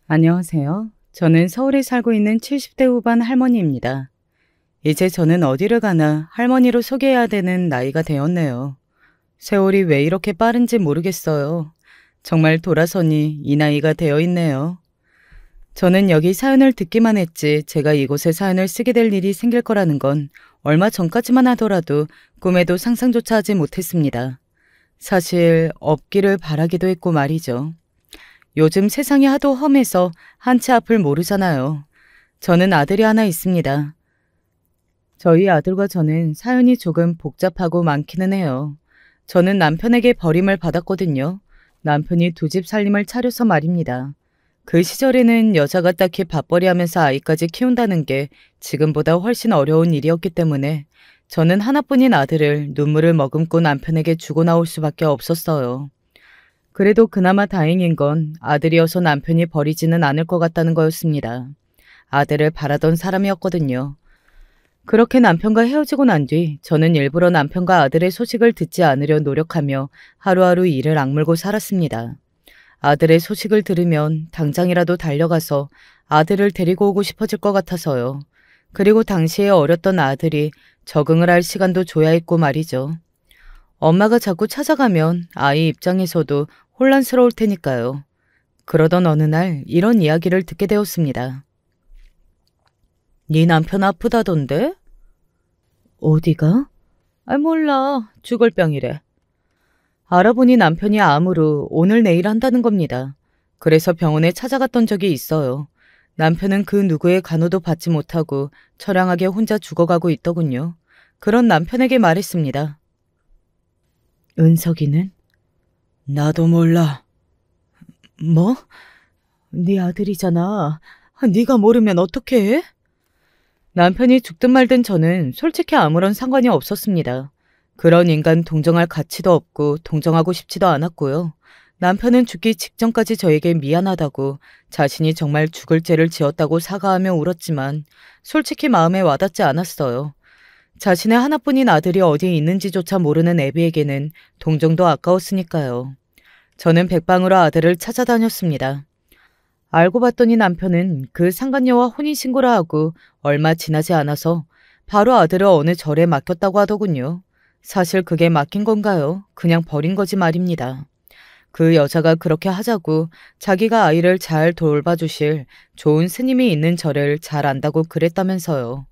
안녕하세요. 저는 서울에 살고 있는 70대 후반 할머니입니다. 이제 저는 어디를 가나 할머니로 소개해야 되는 나이가 되었네요. 세월이 왜 이렇게 빠른지 모르겠어요. 정말 돌아서니 이 나이가 되어 있네요. 저는 여기 사연을 듣기만 했지 제가 이곳에 사연을 쓰게 될 일이 생길 거라는 건 얼마 전까지만 하더라도 꿈에도 상상조차 하지 못했습니다. 사실 없기를 바라기도 했고 말이죠. 요즘 세상이 하도 험해서 한치 앞을 모르잖아요. 저는 아들이 하나 있습니다. 저희 아들과 저는 사연이 조금 복잡하고 많기는 해요. 저는 남편에게 버림을 받았거든요. 남편이 두 집 살림을 차려서 말입니다. 그 시절에는 여자가 딱히 밥벌이 하면서 아이까지 키운다는 게 지금보다 훨씬 어려운 일이었기 때문에 저는 하나뿐인 아들을 눈물을 머금고 남편에게 주고 나올 수밖에 없었어요. 그래도 그나마 다행인 건 아들이어서 남편이 버리지는 않을 것 같다는 거였습니다. 아들을 바라던 사람이었거든요. 그렇게 남편과 헤어지고 난 뒤 저는 일부러 남편과 아들의 소식을 듣지 않으려 노력하며 하루하루 일을 악물고 살았습니다. 아들의 소식을 들으면 당장이라도 달려가서 아들을 데리고 오고 싶어질 것 같아서요. 그리고 당시에 어렸던 아들이 적응을 할 시간도 줘야 했고 말이죠. 엄마가 자꾸 찾아가면 아이 입장에서도 혼란스러울 테니까요. 그러던 어느 날 이런 이야기를 듣게 되었습니다. 네 남편 아프다던데? 어디가? 몰라. 죽을 병이래. 알아보니 남편이 암으로 오늘 내일 한다는 겁니다. 그래서 병원에 찾아갔던 적이 있어요. 남편은 그 누구의 간호도 받지 못하고 처량하게 혼자 죽어가고 있더군요. 그런 남편에게 말했습니다. 은석이는? 나도 몰라. 뭐? 네 아들이잖아. 네가 모르면 어떡해? 남편이 죽든 말든 저는 솔직히 아무런 상관이 없었습니다. 그런 인간 동정할 가치도 없고 동정하고 싶지도 않았고요. 남편은 죽기 직전까지 저에게 미안하다고 자신이 정말 죽을 죄를 지었다고 사과하며 울었지만 솔직히 마음에 와닿지 않았어요. 자신의 하나뿐인 아들이 어디에 있는지조차 모르는 애비에게는 동정도 아까웠으니까요. 저는 백방으로 아들을 찾아다녔습니다. 알고 봤더니 남편은 그 상간녀와 혼인신고를 하고 얼마 지나지 않아서 바로 아들을 어느 절에 맡겼다고 하더군요. 사실 그게 맡긴 건가요? 그냥 버린 거지 말입니다. 그 여자가 그렇게 하자고 자기가 아이를 잘 돌봐주실 좋은 스님이 있는 절을 잘 안다고 그랬다면서요.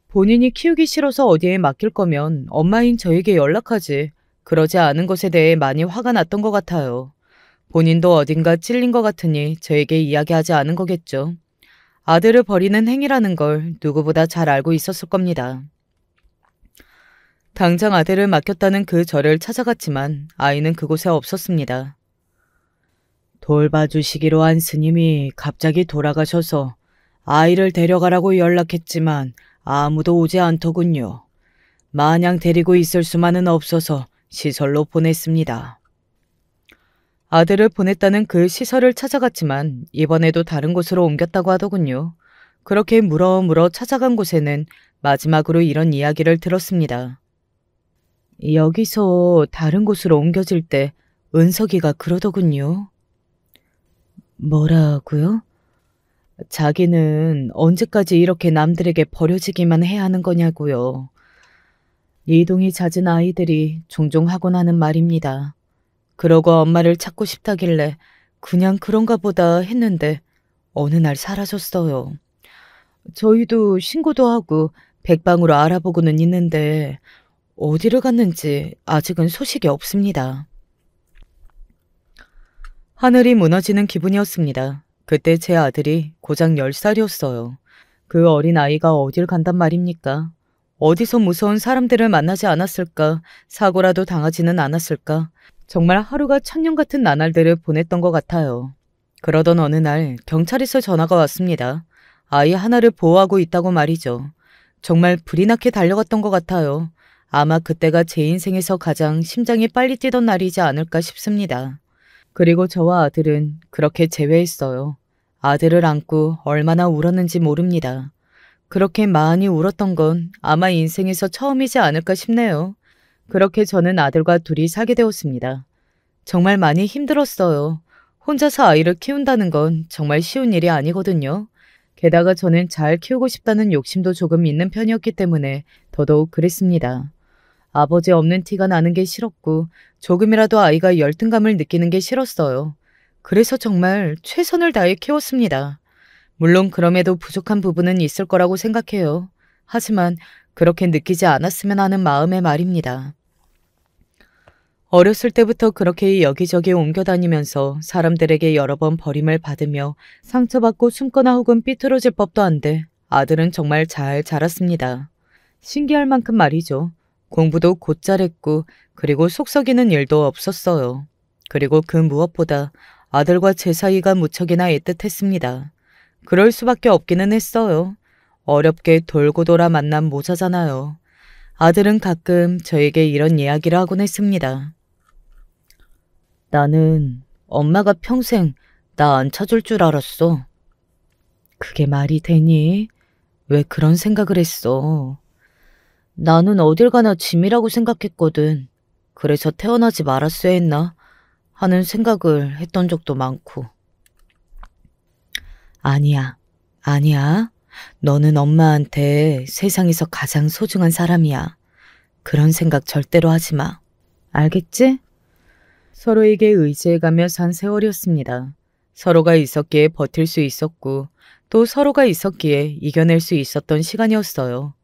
본인이 키우기 싫어서 어디에 맡길 거면 엄마인 저에게 연락하지. 그러지 않은 것에 대해 많이 화가 났던 것 같아요. 본인도 어딘가 찔린 것 같으니 저에게 이야기하지 않은 거겠죠. 아들을 버리는 행위라는 걸 누구보다 잘 알고 있었을 겁니다. 당장 아들을 맡겼다는 그 절을 찾아갔지만 아이는 그곳에 없었습니다. 돌봐주시기로 한 스님이 갑자기 돌아가셔서 아이를 데려가라고 연락했지만 아무도 오지 않더군요. 마냥 데리고 있을 수만은 없어서 시설로 보냈습니다. 아들을 보냈다는 그 시설을 찾아갔지만 이번에도 다른 곳으로 옮겼다고 하더군요. 그렇게 물어물어 찾아간 곳에는 마지막으로 이런 이야기를 들었습니다. 여기서 다른 곳으로 옮겨질 때 은석이가 그러더군요. 뭐라고요? 자기는 언제까지 이렇게 남들에게 버려지기만 해야 하는 거냐고요. 이동이 잦은 아이들이 종종 하곤 하는 말입니다. 그러고 엄마를 찾고 싶다길래 그냥 그런가 보다 했는데 어느 날 사라졌어요. 저희도 신고도 하고 백방으로 알아보고는 있는데 어디를 갔는지 아직은 소식이 없습니다. 하늘이 무너지는 기분이었습니다. 그때 제 아들이 고작 10살이었어요. 그 어린 아이가 어딜 간단 말입니까? 어디서 무서운 사람들을 만나지 않았을까? 사고라도 당하지는 않았을까? 정말 하루가 천년 같은 나날들을 보냈던 것 같아요. 그러던 어느 날 경찰에서 전화가 왔습니다. 아이 하나를 보호하고 있다고 말이죠. 정말 불이 나게 달려갔던 것 같아요. 아마 그때가 제 인생에서 가장 심장이 빨리 뛰던 날이지 않을까 싶습니다. 그리고 저와 아들은 그렇게 재회했어요. 아들을 안고 얼마나 울었는지 모릅니다. 그렇게 많이 울었던 건 아마 인생에서 처음이지 않을까 싶네요. 그렇게 저는 아들과 둘이 살게 되었습니다. 정말 많이 힘들었어요. 혼자서 아이를 키운다는 건 정말 쉬운 일이 아니거든요. 게다가 저는 잘 키우고 싶다는 욕심도 조금 있는 편이었기 때문에 더더욱 그랬습니다. 아버지 없는 티가 나는 게 싫었고 조금이라도 아이가 열등감을 느끼는 게 싫었어요. 그래서 정말 최선을 다해 키웠습니다. 물론 그럼에도 부족한 부분은 있을 거라고 생각해요. 하지만 그렇게 느끼지 않았으면 하는 마음의 말입니다. 어렸을 때부터 그렇게 여기저기 옮겨다니면서 사람들에게 여러 번 버림을 받으며 상처받고 숨거나 혹은 삐뚤어질 법도 한데 아들은 정말 잘 자랐습니다. 신기할 만큼 말이죠. 공부도 곧 잘했고 그리고 속 썩이는 일도 없었어요. 그리고 그 무엇보다 아들과 제 사이가 무척이나 애틋했습니다. 그럴 수밖에 없기는 했어요. 어렵게 돌고 돌아 만난 모자잖아요. 아들은 가끔 저에게 이런 이야기를 하곤 했습니다. 나는 엄마가 평생 나 안 찾을 줄 알았어. 그게 말이 되니? 왜 그런 생각을 했어? 나는 어딜 가나 짐이라고 생각했거든. 그래서 태어나지 말았어야 했나 하는 생각을 했던 적도 많고. 아니야, 아니야. 너는 엄마한테 세상에서 가장 소중한 사람이야. 그런 생각 절대로 하지 마. 알겠지? 서로에게 의지해가며 산 세월이었습니다. 서로가 있었기에 버틸 수 있었고 또 서로가 있었기에 이겨낼 수 있었던 시간이었어요.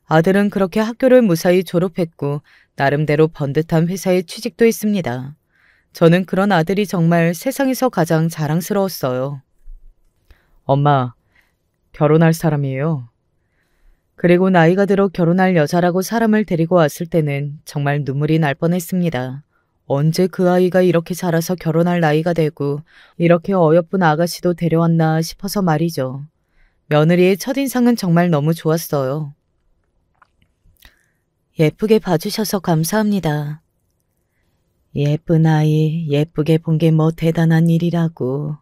아들은 그렇게 학교를 무사히 졸업했고 나름대로 번듯한 회사에 취직도 했습니다. 저는 그런 아들이 정말 세상에서 가장 자랑스러웠어요. 엄마, 결혼할 사람이에요. 그리고 나이가 들어 결혼할 여자라고 사람을 데리고 왔을 때는 정말 눈물이 날 뻔했습니다. 언제 그 아이가 이렇게 자라서 결혼할 나이가 되고 이렇게 어여쁜 아가씨도 데려왔나 싶어서 말이죠. 며느리의 첫인상은 정말 너무 좋았어요. 예쁘게 봐주셔서 감사합니다. 예쁜 아이 예쁘게 본 게 뭐 대단한 일이라고.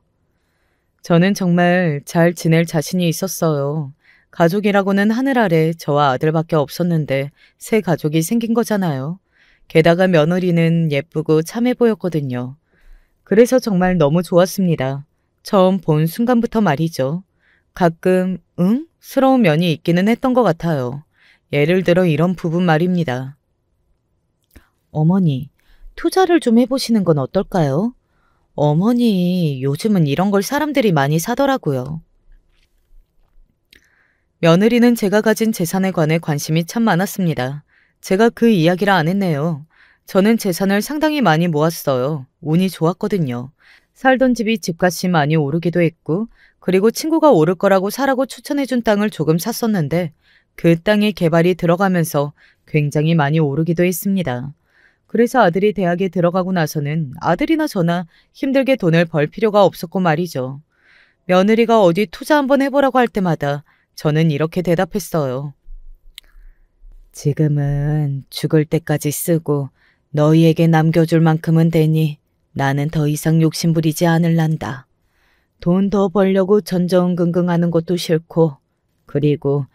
저는 정말 잘 지낼 자신이 있었어요. 가족이라고는 하늘 아래 저와 아들밖에 없었는데 새 가족이 생긴 거잖아요. 게다가 며느리는 예쁘고 참해 보였거든요. 그래서 정말 너무 좋았습니다. 처음 본 순간부터 말이죠. 가끔 응? 스러운 면이 있기는 했던 것 같아요. 예를 들어 이런 부분 말입니다. 어머니, 투자를 좀 해보시는 건 어떨까요? 어머니, 요즘은 이런 걸 사람들이 많이 사더라고요. 며느리는 제가 가진 재산에 관해 관심이 참 많았습니다. 제가 그 이야기를 안 했네요. 저는 재산을 상당히 많이 모았어요. 운이 좋았거든요. 살던 집이 집값이 많이 오르기도 했고 그리고 친구가 오를 거라고 사라고 추천해준 땅을 조금 샀었는데 그 땅의 개발이 들어가면서 굉장히 많이 오르기도 했습니다. 그래서 아들이 대학에 들어가고 나서는 아들이나 저나 힘들게 돈을 벌 필요가 없었고 말이죠. 며느리가 어디 투자 한번 해보라고 할 때마다 저는 이렇게 대답했어요. 지금은 죽을 때까지 쓰고 너희에게 남겨줄 만큼은 되니 나는 더 이상 욕심 부리지 않을란다. 돈 더 벌려고 전전긍긍하는 것도 싫고 그리고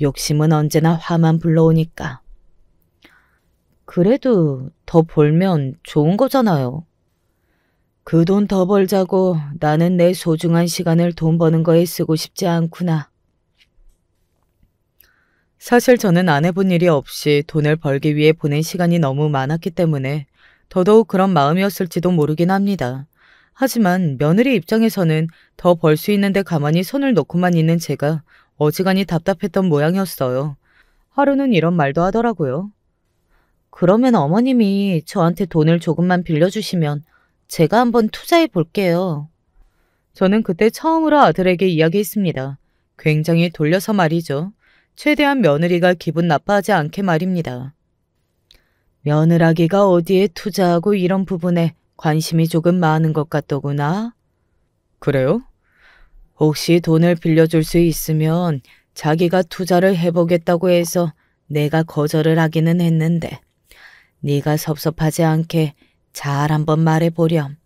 욕심은 언제나 화만 불러오니까. 그래도 더 벌면 좋은 거잖아요. 그 돈 더 벌자고 나는 내 소중한 시간을 돈 버는 거에 쓰고 싶지 않구나. 사실 저는 안 해본 일이 없이 돈을 벌기 위해 보낸 시간이 너무 많았기 때문에 더더욱 그런 마음이었을지도 모르긴 합니다. 하지만 며느리 입장에서는 더 벌 수 있는데 가만히 손을 놓고만 있는 제가 어지간히 답답했던 모양이었어요. 하루는 이런 말도 하더라고요. 그러면 어머님이 저한테 돈을 조금만 빌려주시면 제가 한번 투자해 볼게요. 저는 그때 처음으로 아들에게 이야기했습니다. 굉장히 돌려서 말이죠. 최대한 며느리가 기분 나빠하지 않게 말입니다. 며느라기가 어디에 투자하고 이런 부분에 관심이 조금 많은 것 같더구나. 그래요? 혹시 돈을 빌려줄 수 있으면 자기가 투자를 해보겠다고 해서 내가 거절을 하기는 했는데 네가 섭섭하지 않게 잘 한번 말해보렴.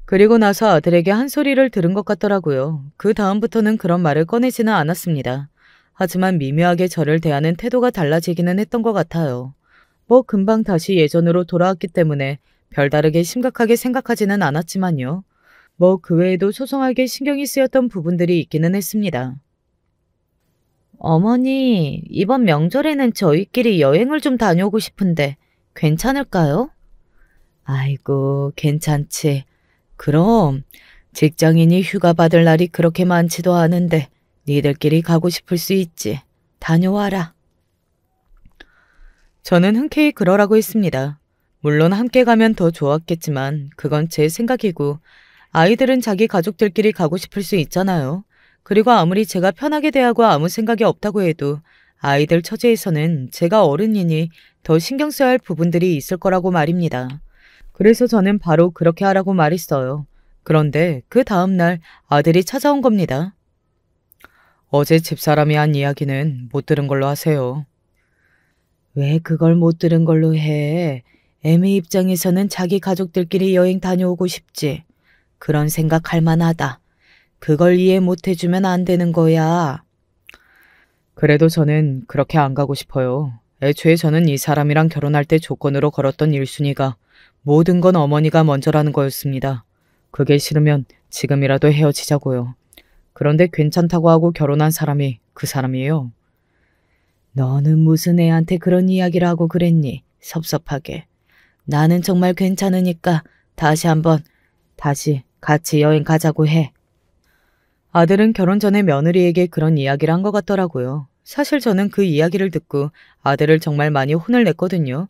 그리고 나서 아들에게 한 소리를 들은 것 같더라고요. 그 다음부터는 그런 말을 꺼내지는 않았습니다. 하지만 미묘하게 저를 대하는 태도가 달라지기는 했던 것 같아요. 뭐 금방 다시 예전으로 돌아왔기 때문에 별다르게 심각하게 생각하지는 않았지만요. 뭐 그 외에도 소소하게 신경이 쓰였던 부분들이 있기는 했습니다. 어머니, 이번 명절에는 저희끼리 여행을 좀 다녀오고 싶은데 괜찮을까요? 아이고, 괜찮지. 그럼 직장인이 휴가 받을 날이 그렇게 많지도 않은데 니들끼리 가고 싶을 수 있지. 다녀와라. 저는 흔쾌히 그러라고 했습니다. 물론 함께 가면 더 좋았겠지만 그건 제 생각이고 아이들은 자기 가족들끼리 가고 싶을 수 있잖아요. 그리고 아무리 제가 편하게 대하고 아무 생각이 없다고 해도 아이들 처지에서는 제가 어른이니 더 신경 써야 할 부분들이 있을 거라고 말입니다. 그래서 저는 바로 그렇게 하라고 말했어요. 그런데 그 다음날 아들이 찾아온 겁니다. 어제 집사람이 한 이야기는 못 들은 걸로 하세요. 왜 그걸 못 들은 걸로 해? 애미 입장에서는 자기 가족들끼리 여행 다녀오고 싶지. 그런 생각할 만하다. 그걸 이해 못 해주면 안 되는 거야. 그래도 저는 그렇게 안 가고 싶어요. 애초에 저는 이 사람이랑 결혼할 때 조건으로 걸었던 1순위가 모든 건 어머니가 먼저라는 거였습니다. 그게 싫으면 지금이라도 헤어지자고요. 그런데 괜찮다고 하고 결혼한 사람이 그 사람이에요. 너는 무슨 애한테 그런 이야기를 하고 그랬니? 섭섭하게. 나는 정말 괜찮으니까 다시 같이 여행 가자고 해. 아들은 결혼 전에 며느리에게 그런 이야기를 한 것 같더라고요. 사실 저는 그 이야기를 듣고 아들을 정말 많이 혼을 냈거든요.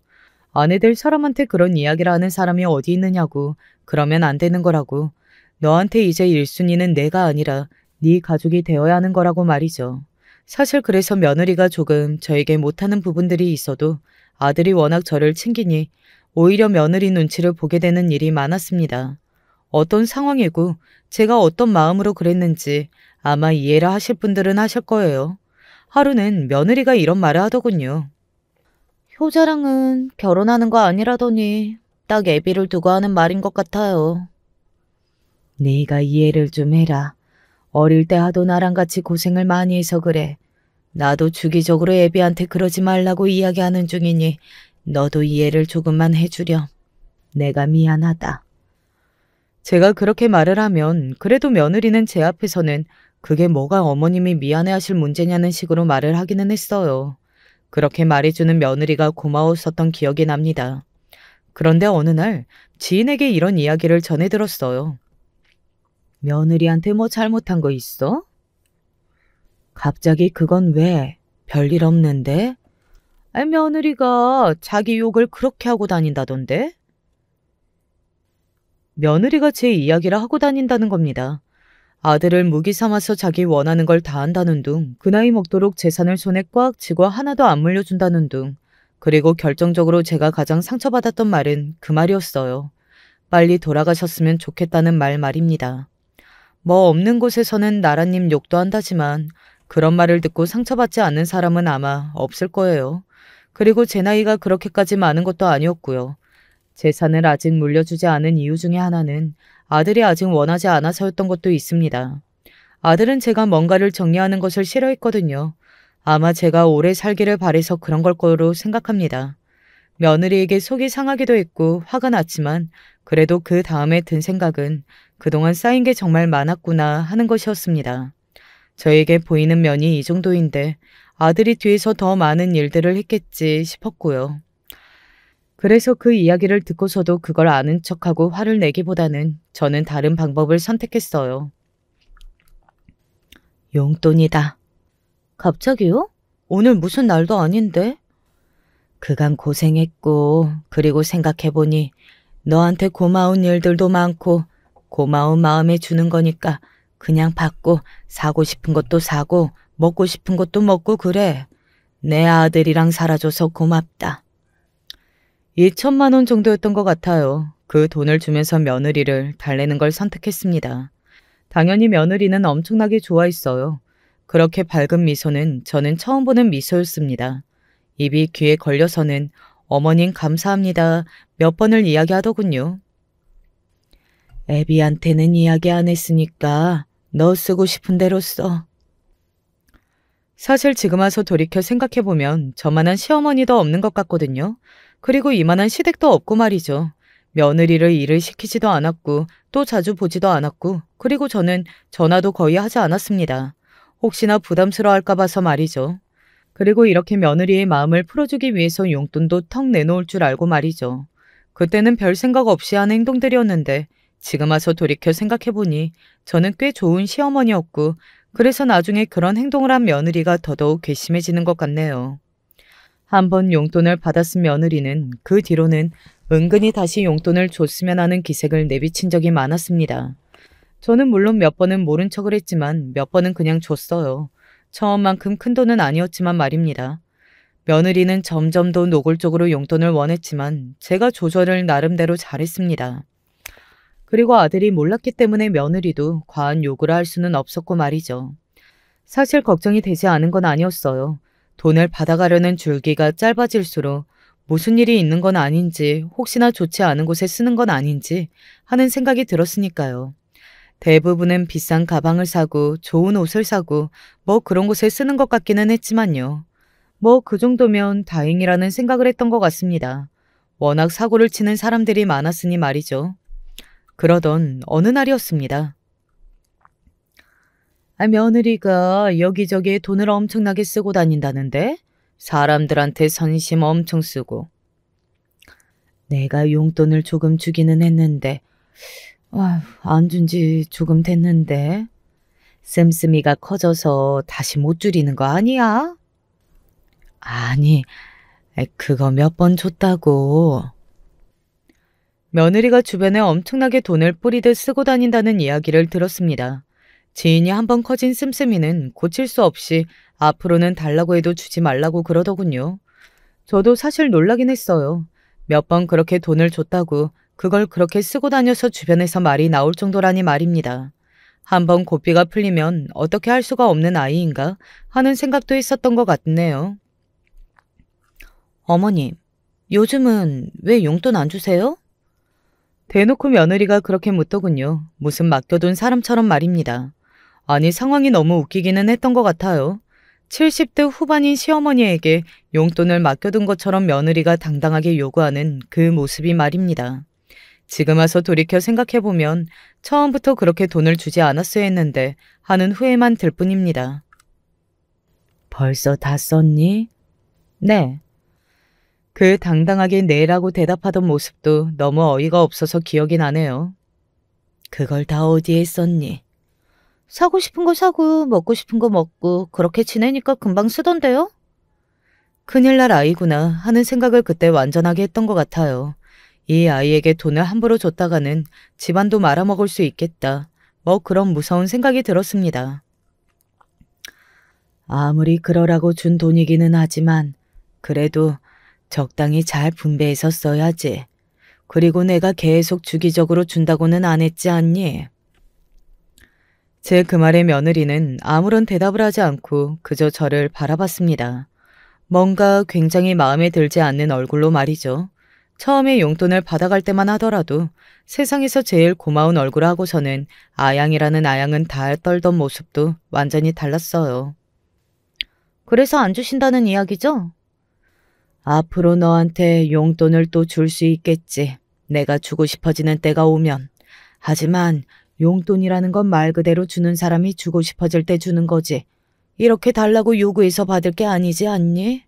아내들 사람한테 그런 이야기를 하는 사람이 어디 있느냐고. 그러면 안 되는 거라고. 너한테 이제 1순위는 내가 아니라 네 가족이 되어야 하는 거라고 말이죠. 사실 그래서 며느리가 조금 저에게 못하는 부분들이 있어도 아들이 워낙 저를 챙기니 오히려 며느리 눈치를 보게 되는 일이 많았습니다. 어떤 상황이고 제가 어떤 마음으로 그랬는지 아마 이해를 하실 분들은 하실 거예요. 하루는 며느리가 이런 말을 하더군요. 효자랑은 결혼하는 거 아니라더니 딱 애비를 두고 하는 말인 것 같아요. 네가 이해를 좀 해라. 어릴 때 하도 나랑 같이 고생을 많이 해서 그래. 나도 주기적으로 애비한테 그러지 말라고 이야기하는 중이니 너도 이해를 조금만 해주렴. 내가 미안하다. 제가 그렇게 말을 하면 그래도 며느리는 제 앞에서는 그게 뭐가 어머님이 미안해하실 문제냐는 식으로 말을 하기는 했어요. 그렇게 말해주는 며느리가 고마웠었던 기억이 납니다. 그런데 어느 날 지인에게 이런 이야기를 전해 들었어요. 며느리한테 뭐 잘못한 거 있어? 갑자기 그건 왜? 별일 없는데? 며느리가 자기 욕을 그렇게 하고 다닌다던데? 며느리가 제 이야기를 하고 다닌다는 겁니다. 아들을 무기 삼아서 자기 원하는 걸 다 한다는 둥, 그 나이 먹도록 재산을 손에 꽉 쥐고 하나도 안 물려준다는 둥, 그리고 결정적으로 제가 가장 상처받았던 말은 그 말이었어요. 빨리 돌아가셨으면 좋겠다는 말입니다. 뭐 없는 곳에서는 나라님 욕도 한다지만 그런 말을 듣고 상처받지 않는 사람은 아마 없을 거예요. 그리고 제 나이가 그렇게까지 많은 것도 아니었고요. 재산을 아직 물려주지 않은 이유 중에 하나는 아들이 아직 원하지 않아서였던 것도 있습니다. 아들은 제가 뭔가를 정리하는 것을 싫어했거든요. 아마 제가 오래 살기를 바래서 그런 걸 거로 생각합니다. 며느리에게 속이 상하기도 했고 화가 났지만 그래도 그 다음에 든 생각은 그동안 쌓인 게 정말 많았구나 하는 것이었습니다. 저에게 보이는 면이 이 정도인데 아들이 뒤에서 더 많은 일들을 했겠지 싶었고요. 그래서 그 이야기를 듣고서도 그걸 아는 척하고 화를 내기보다는 저는 다른 방법을 선택했어요. 용돈이다. 갑자기요? 오늘 무슨 날도 아닌데? 그간 고생했고 그리고 생각해보니 너한테 고마운 일들도 많고 고마운 마음에 주는 거니까 그냥 받고 사고 싶은 것도 사고 먹고 싶은 것도 먹고 그래. 내 아들이랑 살아줘서 고맙다. 2천만 원 정도였던 것 같아요. 그 돈을 주면서 며느리를 달래는 걸 선택했습니다. 당연히 며느리는 엄청나게 좋아했어요. 그렇게 밝은 미소는 저는 처음 보는 미소였습니다. 입이 귀에 걸려서는 어머님 감사합니다 몇 번을 이야기하더군요. 애비한테는 이야기 안 했으니까 너 쓰고 싶은 대로 써. 사실 지금 와서 돌이켜 생각해보면 저만한 시어머니도 없는 것 같거든요. 그리고 이만한 시댁도 없고 말이죠. 며느리를 일을 시키지도 않았고 또 자주 보지도 않았고 그리고 저는 전화도 거의 하지 않았습니다. 혹시나 부담스러워할까 봐서 말이죠. 그리고 이렇게 며느리의 마음을 풀어주기 위해서 용돈도 턱 내놓을 줄 알고 말이죠. 그때는 별 생각 없이 한 행동들이었는데 지금 와서 돌이켜 생각해보니 저는 꽤 좋은 시어머니였고 그래서 나중에 그런 행동을 한 며느리가 더더욱 괘씸해지는 것 같네요. 한번 용돈을 받았은 며느리는 그 뒤로는 은근히 다시 용돈을 줬으면 하는 기색을 내비친 적이 많았습니다. 저는 물론 몇 번은 모른 척을 했지만 몇 번은 그냥 줬어요. 처음만큼 큰 돈은 아니었지만 말입니다. 며느리는 점점 더 노골적으로 용돈을 원했지만 제가 조절을 나름대로 잘했습니다. 그리고 아들이 몰랐기 때문에 며느리도 과한 요구를 할 수는 없었고 말이죠. 사실 걱정이 되지 않은 건 아니었어요. 돈을 받아가려는 줄기가 짧아질수록 무슨 일이 있는 건 아닌지 혹시나 좋지 않은 곳에 쓰는 건 아닌지 하는 생각이 들었으니까요. 대부분은 비싼 가방을 사고 좋은 옷을 사고 뭐 그런 곳에 쓰는 것 같기는 했지만요. 뭐 그 정도면 다행이라는 생각을 했던 것 같습니다. 워낙 사고를 치는 사람들이 많았으니 말이죠. 그러던 어느 날이었습니다. 며느리가 여기저기에 돈을 엄청나게 쓰고 다닌다는데 사람들한테 선심 엄청 쓰고 내가 용돈을 조금 주기는 했는데 안 준 지 조금 됐는데 씀씀이가 커져서 다시 못 줄이는 거 아니야? 아니, 그거 몇 번 줬다고. 며느리가 주변에 엄청나게 돈을 뿌리듯 쓰고 다닌다는 이야기를 들었습니다. 지인이 한번 커진 씀씀이는 고칠 수 없이 앞으로는 달라고 해도 주지 말라고 그러더군요. 저도 사실 놀라긴 했어요. 몇 번 그렇게 돈을 줬다고 그걸 그렇게 쓰고 다녀서 주변에서 말이 나올 정도라니 말입니다. 한번 고삐가 풀리면 어떻게 할 수가 없는 아이인가 하는 생각도 했었던 것 같네요. 어머님, 요즘은 왜 용돈 안 주세요? 대놓고 며느리가 그렇게 묻더군요. 무슨 맡겨둔 사람처럼 말입니다. 아니 상황이 너무 웃기기는 했던 것 같아요. 70대 후반인 시어머니에게 용돈을 맡겨둔 것처럼 며느리가 당당하게 요구하는 그 모습이 말입니다. 지금 와서 돌이켜 생각해보면 처음부터 그렇게 돈을 주지 않았어야 했는데 하는 후회만 들 뿐입니다. 벌써 다 썼니? 네. 그 당당하게 네라고 대답하던 모습도 너무 어이가 없어서 기억이 나네요. 그걸 다 어디에 썼니? 사고 싶은 거 사고 먹고 싶은 거 먹고 그렇게 지내니까 금방 쓰던데요? 큰일 날 아이구나 하는 생각을 그때 완전하게 했던 것 같아요. 이 아이에게 돈을 함부로 줬다가는 집안도 말아먹을 수 있겠다. 뭐 그런 무서운 생각이 들었습니다. 아무리 그러라고 준 돈이기는 하지만 그래도 적당히 잘 분배해서 써야지. 그리고 내가 계속 주기적으로 준다고는 안 했지 않니? 제 그 말에 며느리는 아무런 대답을 하지 않고 그저 저를 바라봤습니다. 뭔가 굉장히 마음에 들지 않는 얼굴로 말이죠. 처음에 용돈을 받아갈 때만 하더라도 세상에서 제일 고마운 얼굴 하고서는 아양이라는 아양은 다 떨던 모습도 완전히 달랐어요. 그래서 안 주신다는 이야기죠? 앞으로 너한테 용돈을 또 줄 수 있겠지. 내가 주고 싶어지는 때가 오면. 하지만 용돈이라는 건 말 그대로 주는 사람이 주고 싶어질 때 주는 거지. 이렇게 달라고 요구해서 받을 게 아니지 않니?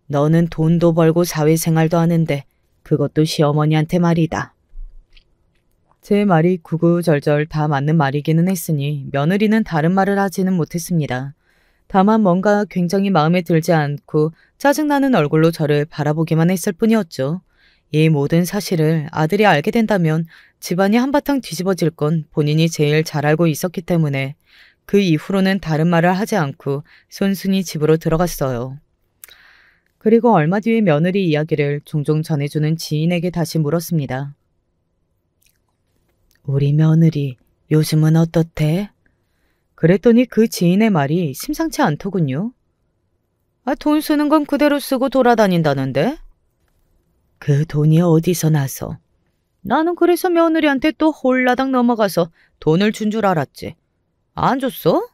너는 돈도 벌고 사회생활도 하는데 그것도 시어머니한테 말이다. 제 말이 구구절절 다 맞는 말이기는 했으니 며느리는 다른 말을 하지는 못했습니다. 다만 뭔가 굉장히 마음에 들지 않고 짜증나는 얼굴로 저를 바라보기만 했을 뿐이었죠. 이 모든 사실을 아들이 알게 된다면 집안이 한바탕 뒤집어질 건 본인이 제일 잘 알고 있었기 때문에 그 이후로는 다른 말을 하지 않고 손순히 집으로 들어갔어요. 그리고 얼마 뒤에 며느리 이야기를 종종 전해주는 지인에게 다시 물었습니다. 우리 며느리 요즘은 어떻대? 그랬더니 그 지인의 말이 심상치 않더군요. 돈 쓰는 건 그대로 쓰고 돌아다닌다는데? 그 돈이 어디서 나서? 나는 그래서 며느리한테 또 홀라당 넘어가서 돈을 준 줄 알았지. 안 줬어?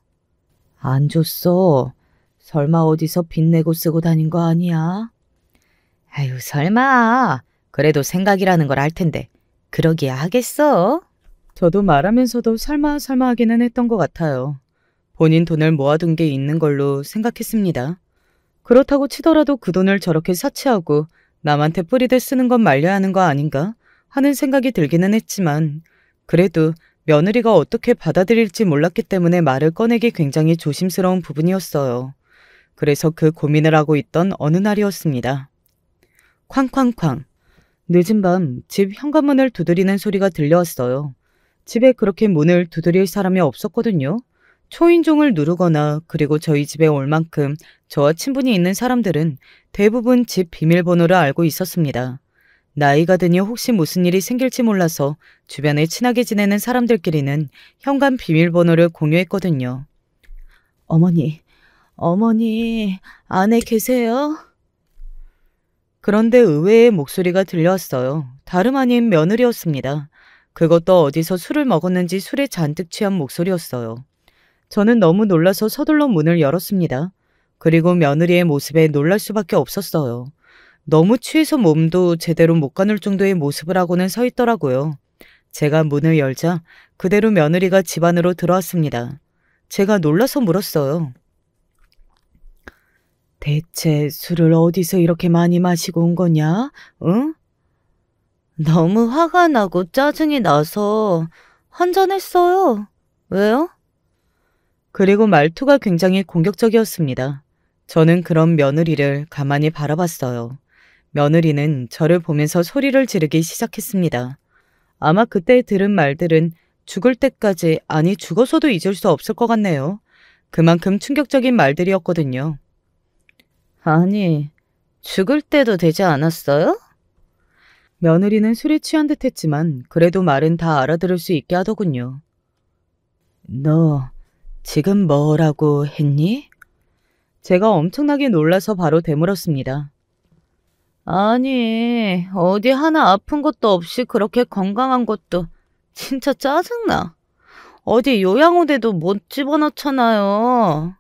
안 줬어. 설마 어디서 빚내고 쓰고 다닌 거 아니야? 아유 설마. 그래도 생각이라는 걸 알 텐데 그러기야 하겠어. 저도 말하면서도 설마 하기는 했던 것 같아요. 본인 돈을 모아둔 게 있는 걸로 생각했습니다. 그렇다고 치더라도 그 돈을 저렇게 사치하고 남한테 뿌리듯 쓰는 건 말려야 하는 거 아닌가 하는 생각이 들기는 했지만 그래도 며느리가 어떻게 받아들일지 몰랐기 때문에 말을 꺼내기 굉장히 조심스러운 부분이었어요. 그래서 그 고민을 하고 있던 어느 날이었습니다. 쾅쾅쾅. 늦은 밤 집 현관문을 두드리는 소리가 들려왔어요. 집에 그렇게 문을 두드릴 사람이 없었거든요. 초인종을 누르거나 그리고 저희 집에 올 만큼 저와 친분이 있는 사람들은 대부분 집 비밀번호를 알고 있었습니다. 나이가 드니 혹시 무슨 일이 생길지 몰라서 주변에 친하게 지내는 사람들끼리는 현관 비밀번호를 공유했거든요. 어머니, 안에 계세요? 그런데 의외의 목소리가 들려왔어요. 다름 아닌 며느리였습니다. 그것도 어디서 술을 먹었는지 술에 잔뜩 취한 목소리였어요. 저는 너무 놀라서 서둘러 문을 열었습니다. 그리고 며느리의 모습에 놀랄 수밖에 없었어요. 너무 취해서 몸도 제대로 못 가눌 정도의 모습을 하고는 서 있더라고요. 제가 문을 열자 그대로 며느리가 집 안으로 들어왔습니다. 제가 놀라서 물었어요. 대체 술을 어디서 이렇게 많이 마시고 온 거냐? 응? 너무 화가 나고 짜증이 나서 한잔했어요. 왜요? 그리고 말투가 굉장히 공격적이었습니다. 저는 그런 며느리를 가만히 바라봤어요. 며느리는 저를 보면서 소리를 지르기 시작했습니다. 아마 그때 들은 말들은 죽을 때까지, 아니 죽어서도 잊을 수 없을 것 같네요. 그만큼 충격적인 말들이었거든요. 아니, 죽을 때도 되지 않았어요? 며느리는 술에 취한 듯 했지만 그래도 말은 다 알아들을 수 있게 하더군요. 너 지금 뭐라고 했니? 제가 엄청나게 놀라서 바로 되물었습니다. 아니, 어디 하나 아픈 것도 없이 그렇게 건강한 것도 진짜 짜증나. 어디 요양원에도 못 집어넣잖아요.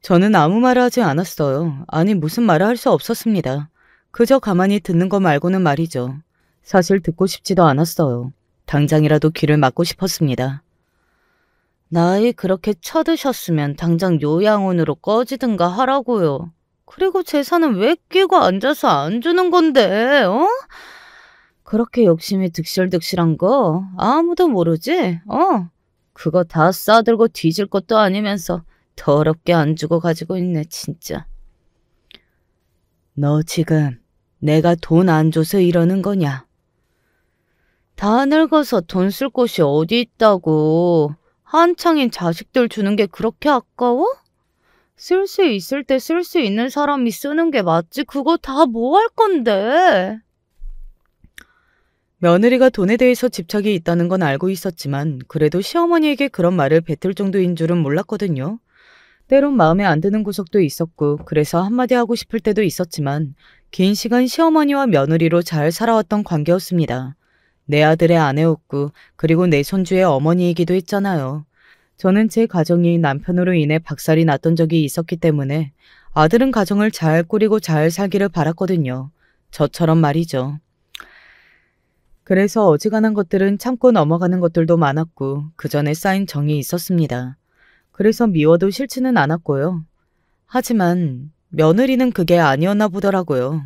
저는 아무 말을 하지 않았어요. 아니, 무슨 말을 할 수 없었습니다. 그저 가만히 듣는 거 말고는 말이죠. 사실 듣고 싶지도 않았어요. 당장이라도 귀를 막고 싶었습니다. 나이 그렇게 쳐드셨으면 당장 요양원으로 꺼지든가 하라고요. 그리고 재산은 왜 끼고 앉아서 안 주는 건데, 어? 그렇게 욕심이 득실득실한 거 아무도 모르지? 그거 다 싸들고 뒤질 것도 아니면서 더럽게 안 주고 가지고 있네, 진짜. 너 지금 내가 돈 안 줘서 이러는 거냐? 다 늙어서 돈 쓸 곳이 어디 있다고. 한창인 자식들 주는 게 그렇게 아까워? 쓸 수 있을 때 쓸 수 있는 사람이 쓰는 게 맞지. 그거 다 뭐 할 건데? 며느리가 돈에 대해서 집착이 있다는 건 알고 있었지만 그래도 시어머니에게 그런 말을 뱉을 정도인 줄은 몰랐거든요. 때론 마음에 안 드는 구석도 있었고 그래서 한마디 하고 싶을 때도 있었지만 긴 시간 시어머니와 며느리로 잘 살아왔던 관계였습니다. 내 아들의 아내였고 그리고 내 손주의 어머니이기도 했잖아요. 저는 제 가정이 남편으로 인해 박살이 났던 적이 있었기 때문에 아들은 가정을 잘 꾸리고 잘 살기를 바랐거든요. 저처럼 말이죠. 그래서 어지간한 것들은 참고 넘어가는 것들도 많았고 그 전에 쌓인 정이 있었습니다. 그래서 미워도 싫지는 않았고요. 하지만 며느리는 그게 아니었나 보더라고요.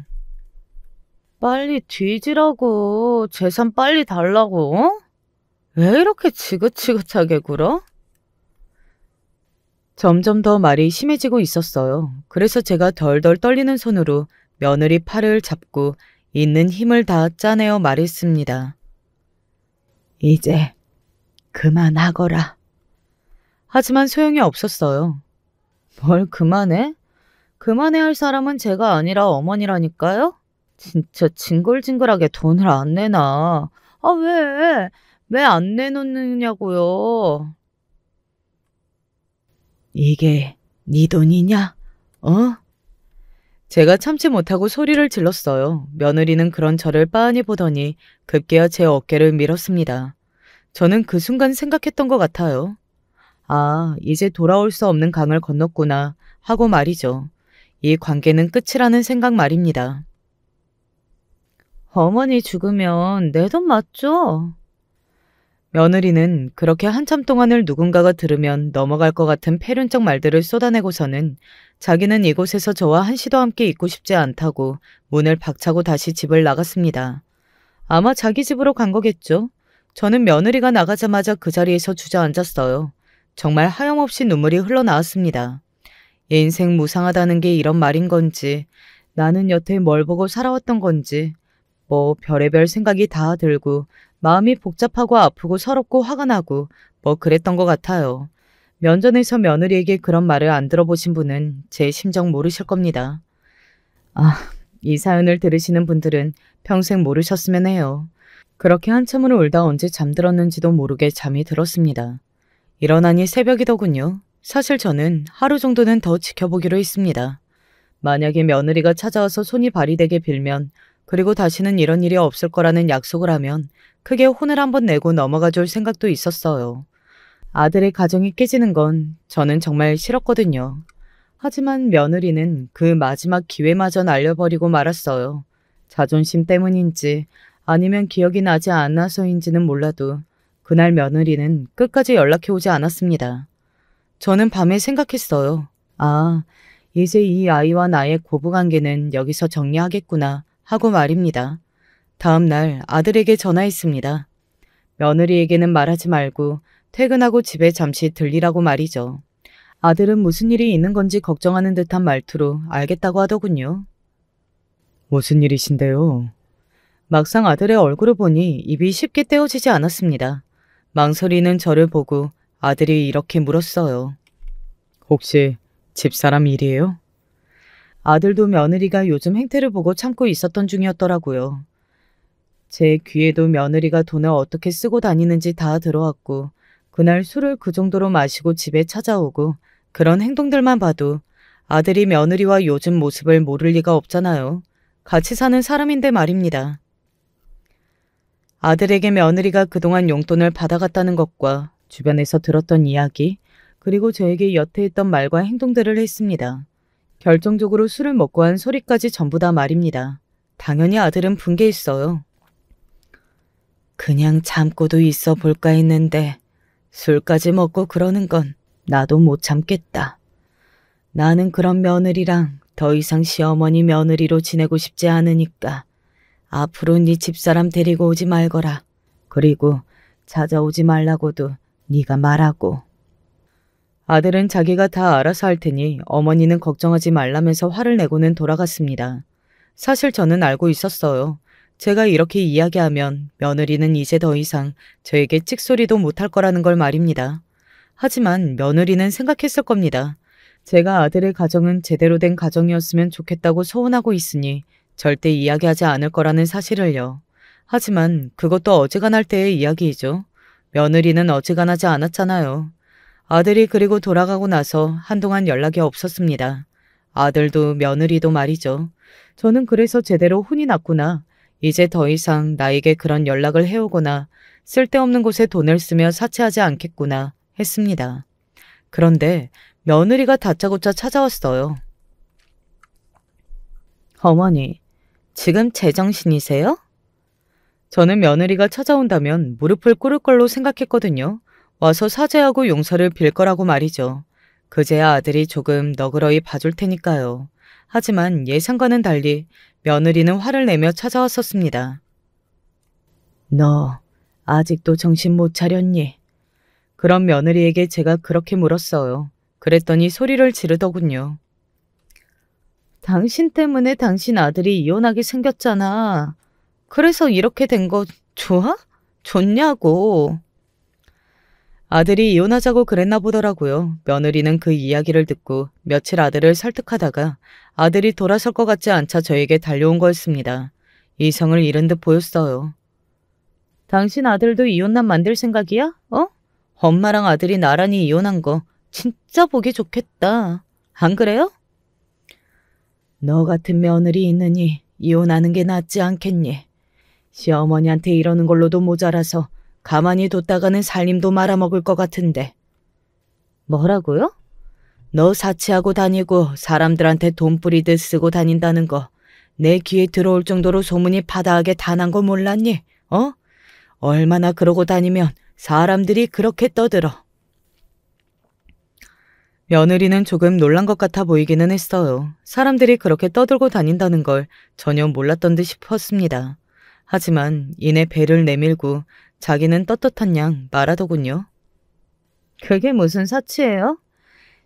빨리 뒤지라고. 재산 빨리 달라고. 어? 왜 이렇게 지긋지긋하게 굴어? 점점 더 말이 심해지고 있었어요. 그래서 제가 덜덜 떨리는 손으로 며느리 팔을 잡고 있는 힘을 다 짜내어 말했습니다. 이제 그만하거라. 하지만 소용이 없었어요. 뭘 그만해? 그만해야 할 사람은 제가 아니라 어머니라니까요? 진짜 징글징글하게 돈을 안 내나. 아, 왜? 왜 안 내놓느냐고요. 이게 네 돈이냐? 제가 참지 못하고 소리를 질렀어요. 며느리는 그런 저를 빤히 보더니 급기야 제 어깨를 밀었습니다. 저는 그 순간 생각했던 것 같아요. 아, 이제 돌아올 수 없는 강을 건넜구나 하고 말이죠. 이 관계는 끝이라는 생각 말입니다. 어머니 죽으면 내 돈 맞죠? 며느리는 그렇게 한참 동안을 누군가가 들으면 넘어갈 것 같은 패륜적 말들을 쏟아내고서는 자기는 이곳에서 저와 한시도 함께 있고 싶지 않다고 문을 박차고 다시 집을 나갔습니다. 아마 자기 집으로 간 거겠죠. 저는 며느리가 나가자마자 그 자리에서 주저앉았어요. 정말 하염없이 눈물이 흘러나왔습니다. 인생 무상하다는 게 이런 말인 건지, 나는 여태 뭘 보고 살아왔던 건지, 뭐 별의별 생각이 다 들고 마음이 복잡하고 아프고 서럽고 화가 나고 뭐 그랬던 것 같아요. 면전에서 며느리에게 그런 말을 안 들어보신 분은 제 심정 모르실 겁니다. 이 사연을 들으시는 분들은 평생 모르셨으면 해요. 그렇게 한참을 울다 언제 잠들었는지도 모르게 잠이 들었습니다. 일어나니 새벽이더군요. 사실 저는 하루 정도는 더 지켜보기로 했습니다. 만약에 며느리가 찾아와서 손이 발이 되게 빌면, 그리고 다시는 이런 일이 없을 거라는 약속을 하면 크게 혼을 한번 내고 넘어가 줄 생각도 있었어요. 아들의 가정이 깨지는 건 저는 정말 싫었거든요. 하지만 며느리는 그 마지막 기회마저 날려버리고 말았어요. 자존심 때문인지 아니면 기억이 나지 않아서인지는 몰라도 그날 며느리는 끝까지 연락해 오지 않았습니다. 저는 밤에 생각했어요. 이제 이 아이와 나의 고부관계는 여기서 정리하겠구나 하고 말입니다. 다음 날 아들에게 전화했습니다. 며느리에게는 말하지 말고 퇴근하고 집에 잠시 들리라고 말이죠. 아들은 무슨 일이 있는 건지 걱정하는 듯한 말투로 알겠다고 하더군요. 무슨 일이신데요? 막상 아들의 얼굴을 보니 입이 쉽게 떼어지지 않았습니다. 망설이는 저를 보고 아들이 이렇게 물었어요. 혹시 집사람 일이에요? 아들도 며느리가 요즘 행태를 보고 참고 있었던 중이었더라고요. 제 귀에도 며느리가 돈을 어떻게 쓰고 다니는지 다 들어왔고, 그날 술을 그 정도로 마시고 집에 찾아오고 그런 행동들만 봐도 아들이 며느리와 요즘 모습을 모를 리가 없잖아요. 같이 사는 사람인데 말입니다. 아들에게 며느리가 그동안 용돈을 받아갔다는 것과 주변에서 들었던 이야기, 그리고 저에게 여태 했던 말과 행동들을 했습니다. 결정적으로 술을 먹고 한 소리까지 전부 다 말입니다. 당연히 아들은 분개했어요. 그냥 참고도 있어 볼까 했는데 술까지 먹고 그러는 건 나도 못 참겠다. 나는 그런 며느리랑 더 이상 시어머니 며느리로 지내고 싶지 않으니까 앞으로 네 집사람 데리고 오지 말거라. 그리고 찾아오지 말라고도 네가 말하고. 아들은 자기가 다 알아서 할 테니 어머니는 걱정하지 말라면서 화를 내고는 돌아갔습니다. 사실 저는 알고 있었어요. 제가 이렇게 이야기하면 며느리는 이제 더 이상 저에게 찍소리도 못할 거라는 걸 말입니다. 하지만 며느리는 생각했을 겁니다. 제가 아들의 가정은 제대로 된 가정이었으면 좋겠다고 소원하고 있으니 절대 이야기하지 않을 거라는 사실을요. 하지만 그것도 어지간할 때의 이야기이죠. 며느리는 어지간하지 않았잖아요. 아들이 그리고 돌아가고 나서 한동안 연락이 없었습니다. 아들도 며느리도 말이죠. 저는 그래서 제대로 혼이 났구나. 이제 더 이상 나에게 그런 연락을 해오거나 쓸데없는 곳에 돈을 쓰며 사치하지 않겠구나 했습니다. 그런데 며느리가 다짜고짜 찾아왔어요. 어머니, 지금 제정신이세요? 저는 며느리가 찾아온다면 무릎을 꿇을 걸로 생각했거든요. 와서 사죄하고 용서를 빌 거라고 말이죠. 그제야 아들이 조금 너그러이 봐줄 테니까요. 하지만 예상과는 달리 며느리는 화를 내며 찾아왔었습니다. 너 아직도 정신 못 차렸니? 그런 며느리에게 제가 그렇게 물었어요. 그랬더니 소리를 지르더군요. 당신 때문에 당신 아들이 이혼하게 생겼잖아. 그래서 이렇게 된 거 좋아? 좋냐고. 아들이 이혼하자고 그랬나 보더라고요. 며느리는 그 이야기를 듣고 며칠 아들을 설득하다가 아들이 돌아설 것 같지 않자 저에게 달려온 거였습니다. 이성을 잃은 듯 보였어요. 당신 아들도 이혼남 만들 생각이야? 엄마랑 아들이 나란히 이혼한 거 진짜 보기 좋겠다. 안 그래요? 너 같은 며느리 있느니 이혼하는 게 낫지 않겠니? 시어머니한테 이러는 걸로도 모자라서 가만히 뒀다가는 살림도 말아먹을 것 같은데. 뭐라고요? 너 사치하고 다니고 사람들한테 돈 뿌리듯 쓰고 다닌다는 거 내 귀에 들어올 정도로 소문이 바다하게 다 난 거 몰랐니? 어? 얼마나 그러고 다니면 사람들이 그렇게 떠들어. 며느리는 조금 놀란 것 같아 보이기는 했어요. 사람들이 그렇게 떠들고 다닌다는 걸 전혀 몰랐던 듯 싶었습니다. 하지만 이내 배를 내밀고 자기는 떳떳한 양 말하더군요. 그게 무슨 사치예요?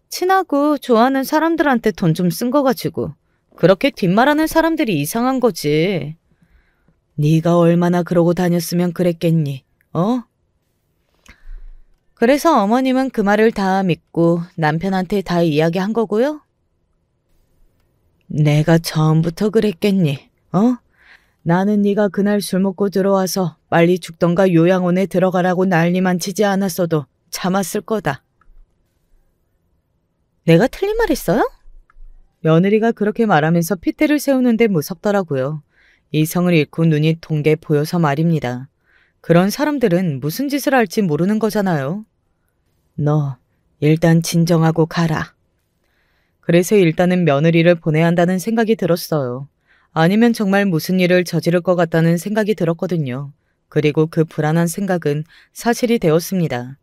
친하고 좋아하는 사람들한테 돈 좀 쓴 거 가지고 그렇게 뒷말하는 사람들이 이상한 거지. 네가 얼마나 그러고 다녔으면 그랬겠니? 어? 그래서 어머님은 그 말을 다 믿고 남편한테 다 이야기한 거고요? 내가 처음부터 그랬겠니? 어? 나는 네가 그날 술 먹고 들어와서 빨리 죽던가 요양원에 들어가라고 난리만 치지 않았어도 참았을 거다. 내가 틀린 말 했어요? 며느리가 그렇게 말하면서 핏대를 세우는데 무섭더라고요. 이성을 잃고 눈이 동게 보여서 말입니다. 그런 사람들은 무슨 짓을 할지 모르는 거잖아요. 너 일단 진정하고 가라. 그래서 일단은 며느리를 보내야 한다는 생각이 들었어요. 아니면 정말 무슨 일을 저지를 것 같다는 생각이 들었거든요. 그리고 그 불안한 생각은 사실이 되었습니다.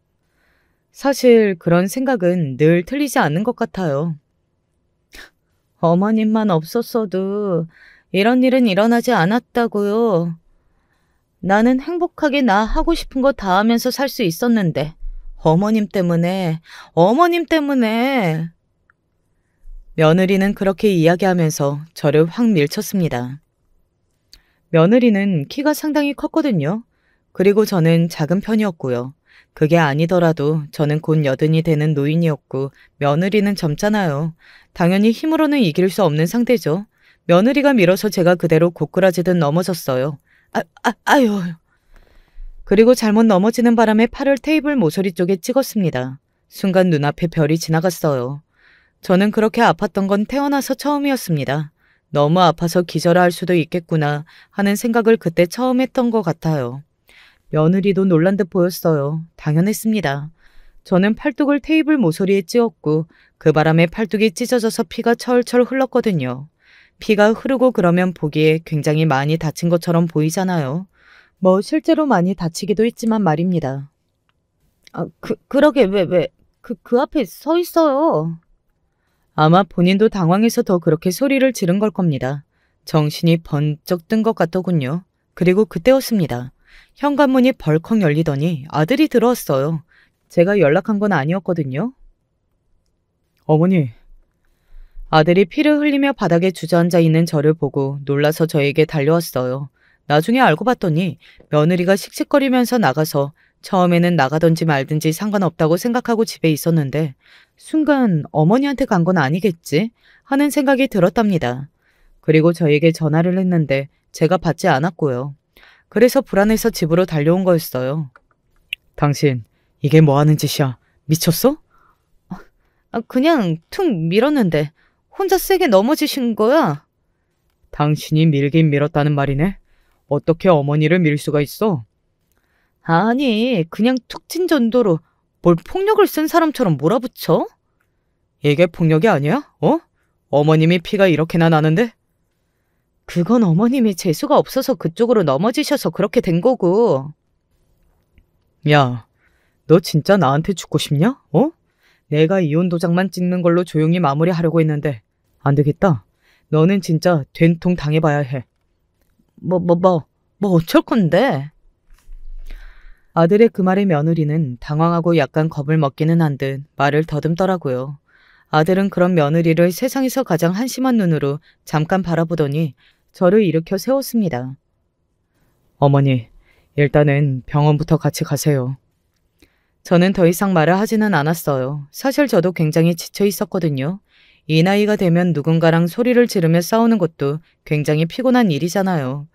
사실 그런 생각은 늘 틀리지 않는 것 같아요. 어머님만 없었어도 이런 일은 일어나지 않았다고요. 나는 행복하게 나 하고 싶은 거 다 하면서 살 수 있었는데 어머님 때문에 며느리는 그렇게 이야기하면서 저를 확 밀쳤습니다. 며느리는 키가 상당히 컸거든요. 그리고 저는 작은 편이었고요. 그게 아니더라도 저는 곧 여든이 되는 노인이었고 며느리는 젊잖아요. 당연히 힘으로는 이길 수 없는 상태죠. 며느리가 밀어서 제가 그대로 고꾸라지듯 넘어졌어요. 아유. 그리고 잘못 넘어지는 바람에 팔을 테이블 모서리 쪽에 찍었습니다. 순간 눈앞에 별이 지나갔어요. 저는 그렇게 아팠던 건 태어나서 처음이었습니다. 너무 아파서 기절할 수도 있겠구나 하는 생각을 그때 처음 했던 것 같아요. 며느리도 놀란 듯 보였어요. 당연했습니다. 저는 팔뚝을 테이블 모서리에 찧었고 그 바람에 팔뚝이 찢어져서 피가 철철 흘렀거든요. 피가 흐르고 그러면 보기에 굉장히 많이 다친 것처럼 보이잖아요. 뭐 실제로 많이 다치기도 했지만 말입니다. 그러게 그 앞에 서 있어요. 아마 본인도 당황해서 더 그렇게 소리를 지른 걸 겁니다. 정신이 번쩍 든 것 같더군요. 그리고 그때였습니다. 현관문이 벌컥 열리더니 아들이 들어왔어요. 제가 연락한 건 아니었거든요. 어머니. 아들이 피를 흘리며 바닥에 주저앉아 있는 저를 보고 놀라서 저에게 달려왔어요. 나중에 알고 봤더니 며느리가 씩씩거리면서 나가서 처음에는 나가든지 말든지 상관없다고 생각하고 집에 있었는데 순간 어머니한테 간 건 아니겠지 하는 생각이 들었답니다. 그리고 저에게 전화를 했는데 제가 받지 않았고요. 그래서 불안해서 집으로 달려온 거였어요. 당신 이게 뭐 하는 짓이야? 미쳤어? 그냥 툭 밀었는데 혼자 세게 넘어지신 거야? 당신이 밀긴 밀었다는 말이네? 어떻게 어머니를 밀 수가 있어? 아니, 그냥 툭 친 정도로 뭘 폭력을 쓴 사람처럼 몰아붙여? 이게 폭력이 아니야? 어? 어머님이 피가 이렇게나 나는데? 그건 어머님이 재수가 없어서 그쪽으로 넘어지셔서 그렇게 된 거고. 야, 너 진짜 나한테 죽고 싶냐? 어? 내가 이혼 도장만 찍는 걸로 조용히 마무리하려고 했는데 안 되겠다. 너는 진짜 된통 당해봐야 해. 뭐 어쩔 건데? 아들의 그 말에 며느리는 당황하고 약간 겁을 먹기는 한 듯 말을 더듬더라고요. 아들은 그런 며느리를 세상에서 가장 한심한 눈으로 잠깐 바라보더니 저를 일으켜 세웠습니다. 어머니, 일단은 병원부터 같이 가세요. 저는 더 이상 말을 하지는 않았어요. 사실 저도 굉장히 지쳐 있었거든요. 이 나이가 되면 누군가랑 소리를 지르며 싸우는 것도 굉장히 피곤한 일이잖아요.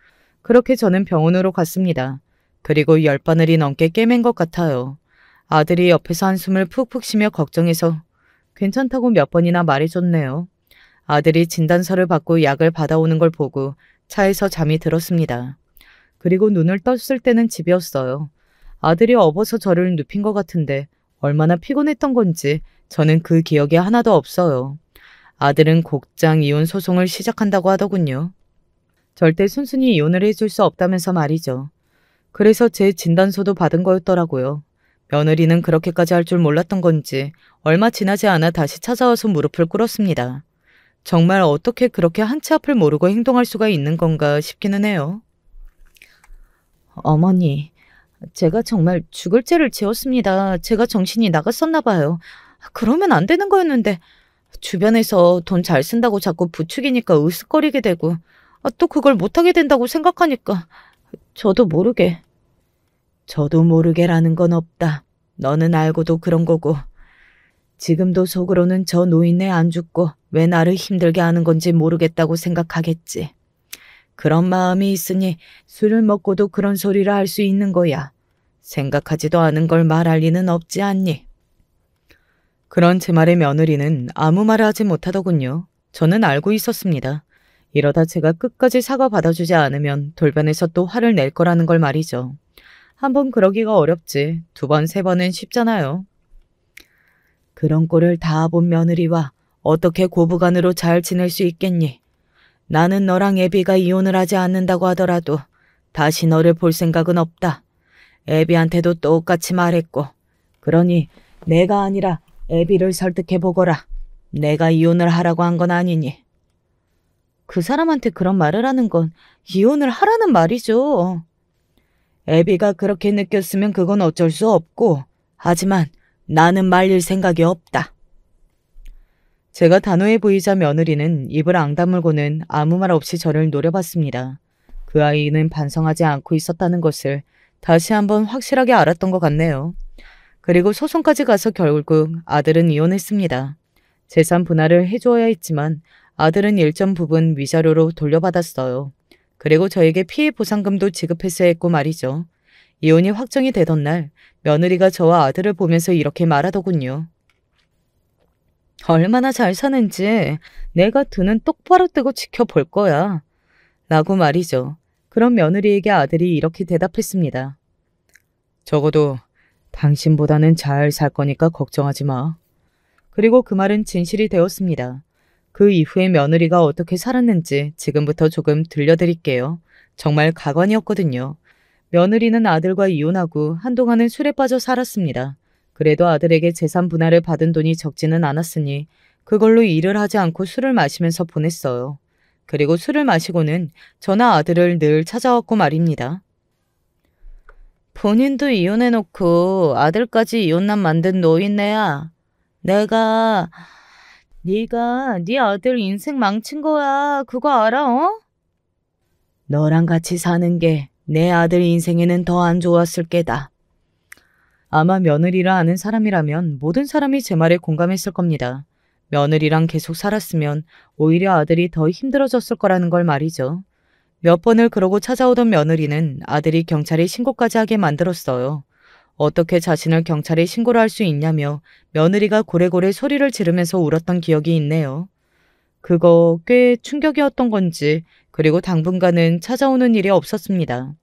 그렇게 저는 병원으로 갔습니다. 그리고 10바늘이 넘게 꿰맨 것 같아요. 아들이 옆에서 한숨을 푹푹 쉬며 걱정해서 괜찮다고 몇 번이나 말해줬네요. 아들이 진단서를 받고 약을 받아오는 걸 보고 차에서 잠이 들었습니다. 그리고 눈을 떴을 때는 집이었어요. 아들이 업어서 저를 눕힌 것 같은데 얼마나 피곤했던 건지 저는 그 기억이 하나도 없어요. 아들은 곡장 이혼 소송을 시작한다고 하더군요. 절대 순순히 이혼을 해줄 수 없다면서 말이죠. 그래서 제 진단서도 받은 거였더라고요. 며느리는 그렇게까지 할 줄 몰랐던 건지 얼마 지나지 않아 다시 찾아와서 무릎을 꿇었습니다. 정말 어떻게 그렇게 한치 앞을 모르고 행동할 수가 있는 건가 싶기는 해요. 어머니, 제가 정말 죽을 죄를 지었습니다. 제가 정신이 나갔었나 봐요. 그러면 안 되는 거였는데 주변에서 돈 잘 쓴다고 자꾸 부추기니까 으쓱거리게 되고 또 그걸 못하게 된다고 생각하니까 저도 모르게라는 건 없다. 너는 알고도 그런 거고. 지금도 속으로는 저 노인네 안 죽고 왜 나를 힘들게 하는 건지 모르겠다고 생각하겠지. 그런 마음이 있으니 술을 먹고도 그런 소리를 할 수 있는 거야. 생각하지도 않은 걸 말할 리는 없지 않니? 그런 제 말에 며느리는 아무 말을 하지 못하더군요. 저는 알고 있었습니다. 이러다 제가 끝까지 사과 받아주지 않으면 돌변해서 또 화를 낼 거라는 걸 말이죠. 한 번 그러기가 어렵지. 두 번, 세 번은 쉽잖아요. 그런 꼴을 다 본 며느리와 어떻게 고부간으로 잘 지낼 수 있겠니? 나는 너랑 애비가 이혼을 하지 않는다고 하더라도 다시 너를 볼 생각은 없다. 애비한테도 똑같이 말했고. 그러니 내가 아니라 애비를 설득해보거라. 내가 이혼을 하라고 한 건 아니니. 그 사람한테 그런 말을 하는 건 이혼을 하라는 말이죠. 애비가 그렇게 느꼈으면 그건 어쩔 수 없고, 하지만 나는 말릴 생각이 없다. 제가 단호해 보이자 며느리는 입을 앙다물고는 아무 말 없이 저를 노려봤습니다. 그 아이는 반성하지 않고 있었다는 것을 다시 한번 확실하게 알았던 것 같네요. 그리고 소송까지 가서 결국 아들은 이혼했습니다. 재산 분할을 해줘야 했지만 아들은 일정 부분 위자료로 돌려받았어요. 그리고 저에게 피해 보상금도 지급했어야 했고 말이죠. 이혼이 확정이 되던 날 며느리가 저와 아들을 보면서 이렇게 말하더군요. 얼마나 잘 사는지 내가 두 눈 똑바로 뜨고 지켜볼 거야. 라고 말이죠. 그런 며느리에게 아들이 이렇게 대답했습니다. 적어도 당신보다는 잘 살 거니까 걱정하지 마. 그리고 그 말은 진실이 되었습니다. 그 이후에 며느리가 어떻게 살았는지 지금부터 조금 들려드릴게요. 정말 가관이었거든요. 며느리는 아들과 이혼하고 한동안은 술에 빠져 살았습니다. 그래도 아들에게 재산 분할을 받은 돈이 적지는 않았으니 그걸로 일을 하지 않고 술을 마시면서 보냈어요. 그리고 술을 마시고는 저나 아들을 늘 찾아왔고 말입니다. 본인도 이혼해놓고 아들까지 이혼남 만든 노인네야. 네가 네 아들 인생 망친 거야. 그거 알아, 어? 너랑 같이 사는 게 내 아들 인생에는 더 안 좋았을 게다. 아마 며느리를 아는 사람이라면 모든 사람이 제 말에 공감했을 겁니다. 며느리랑 계속 살았으면 오히려 아들이 더 힘들어졌을 거라는 걸 말이죠. 몇 번을 그러고 찾아오던 며느리는 아들이 경찰에 신고까지 하게 만들었어요. 어떻게 자신을 경찰에 신고를 할 수 있냐며 며느리가 고래고래 소리를 지르면서 울었던 기억이 있네요. 그거 꽤 충격이었던 건지 그리고 당분간은 찾아오는 일이 없었습니다.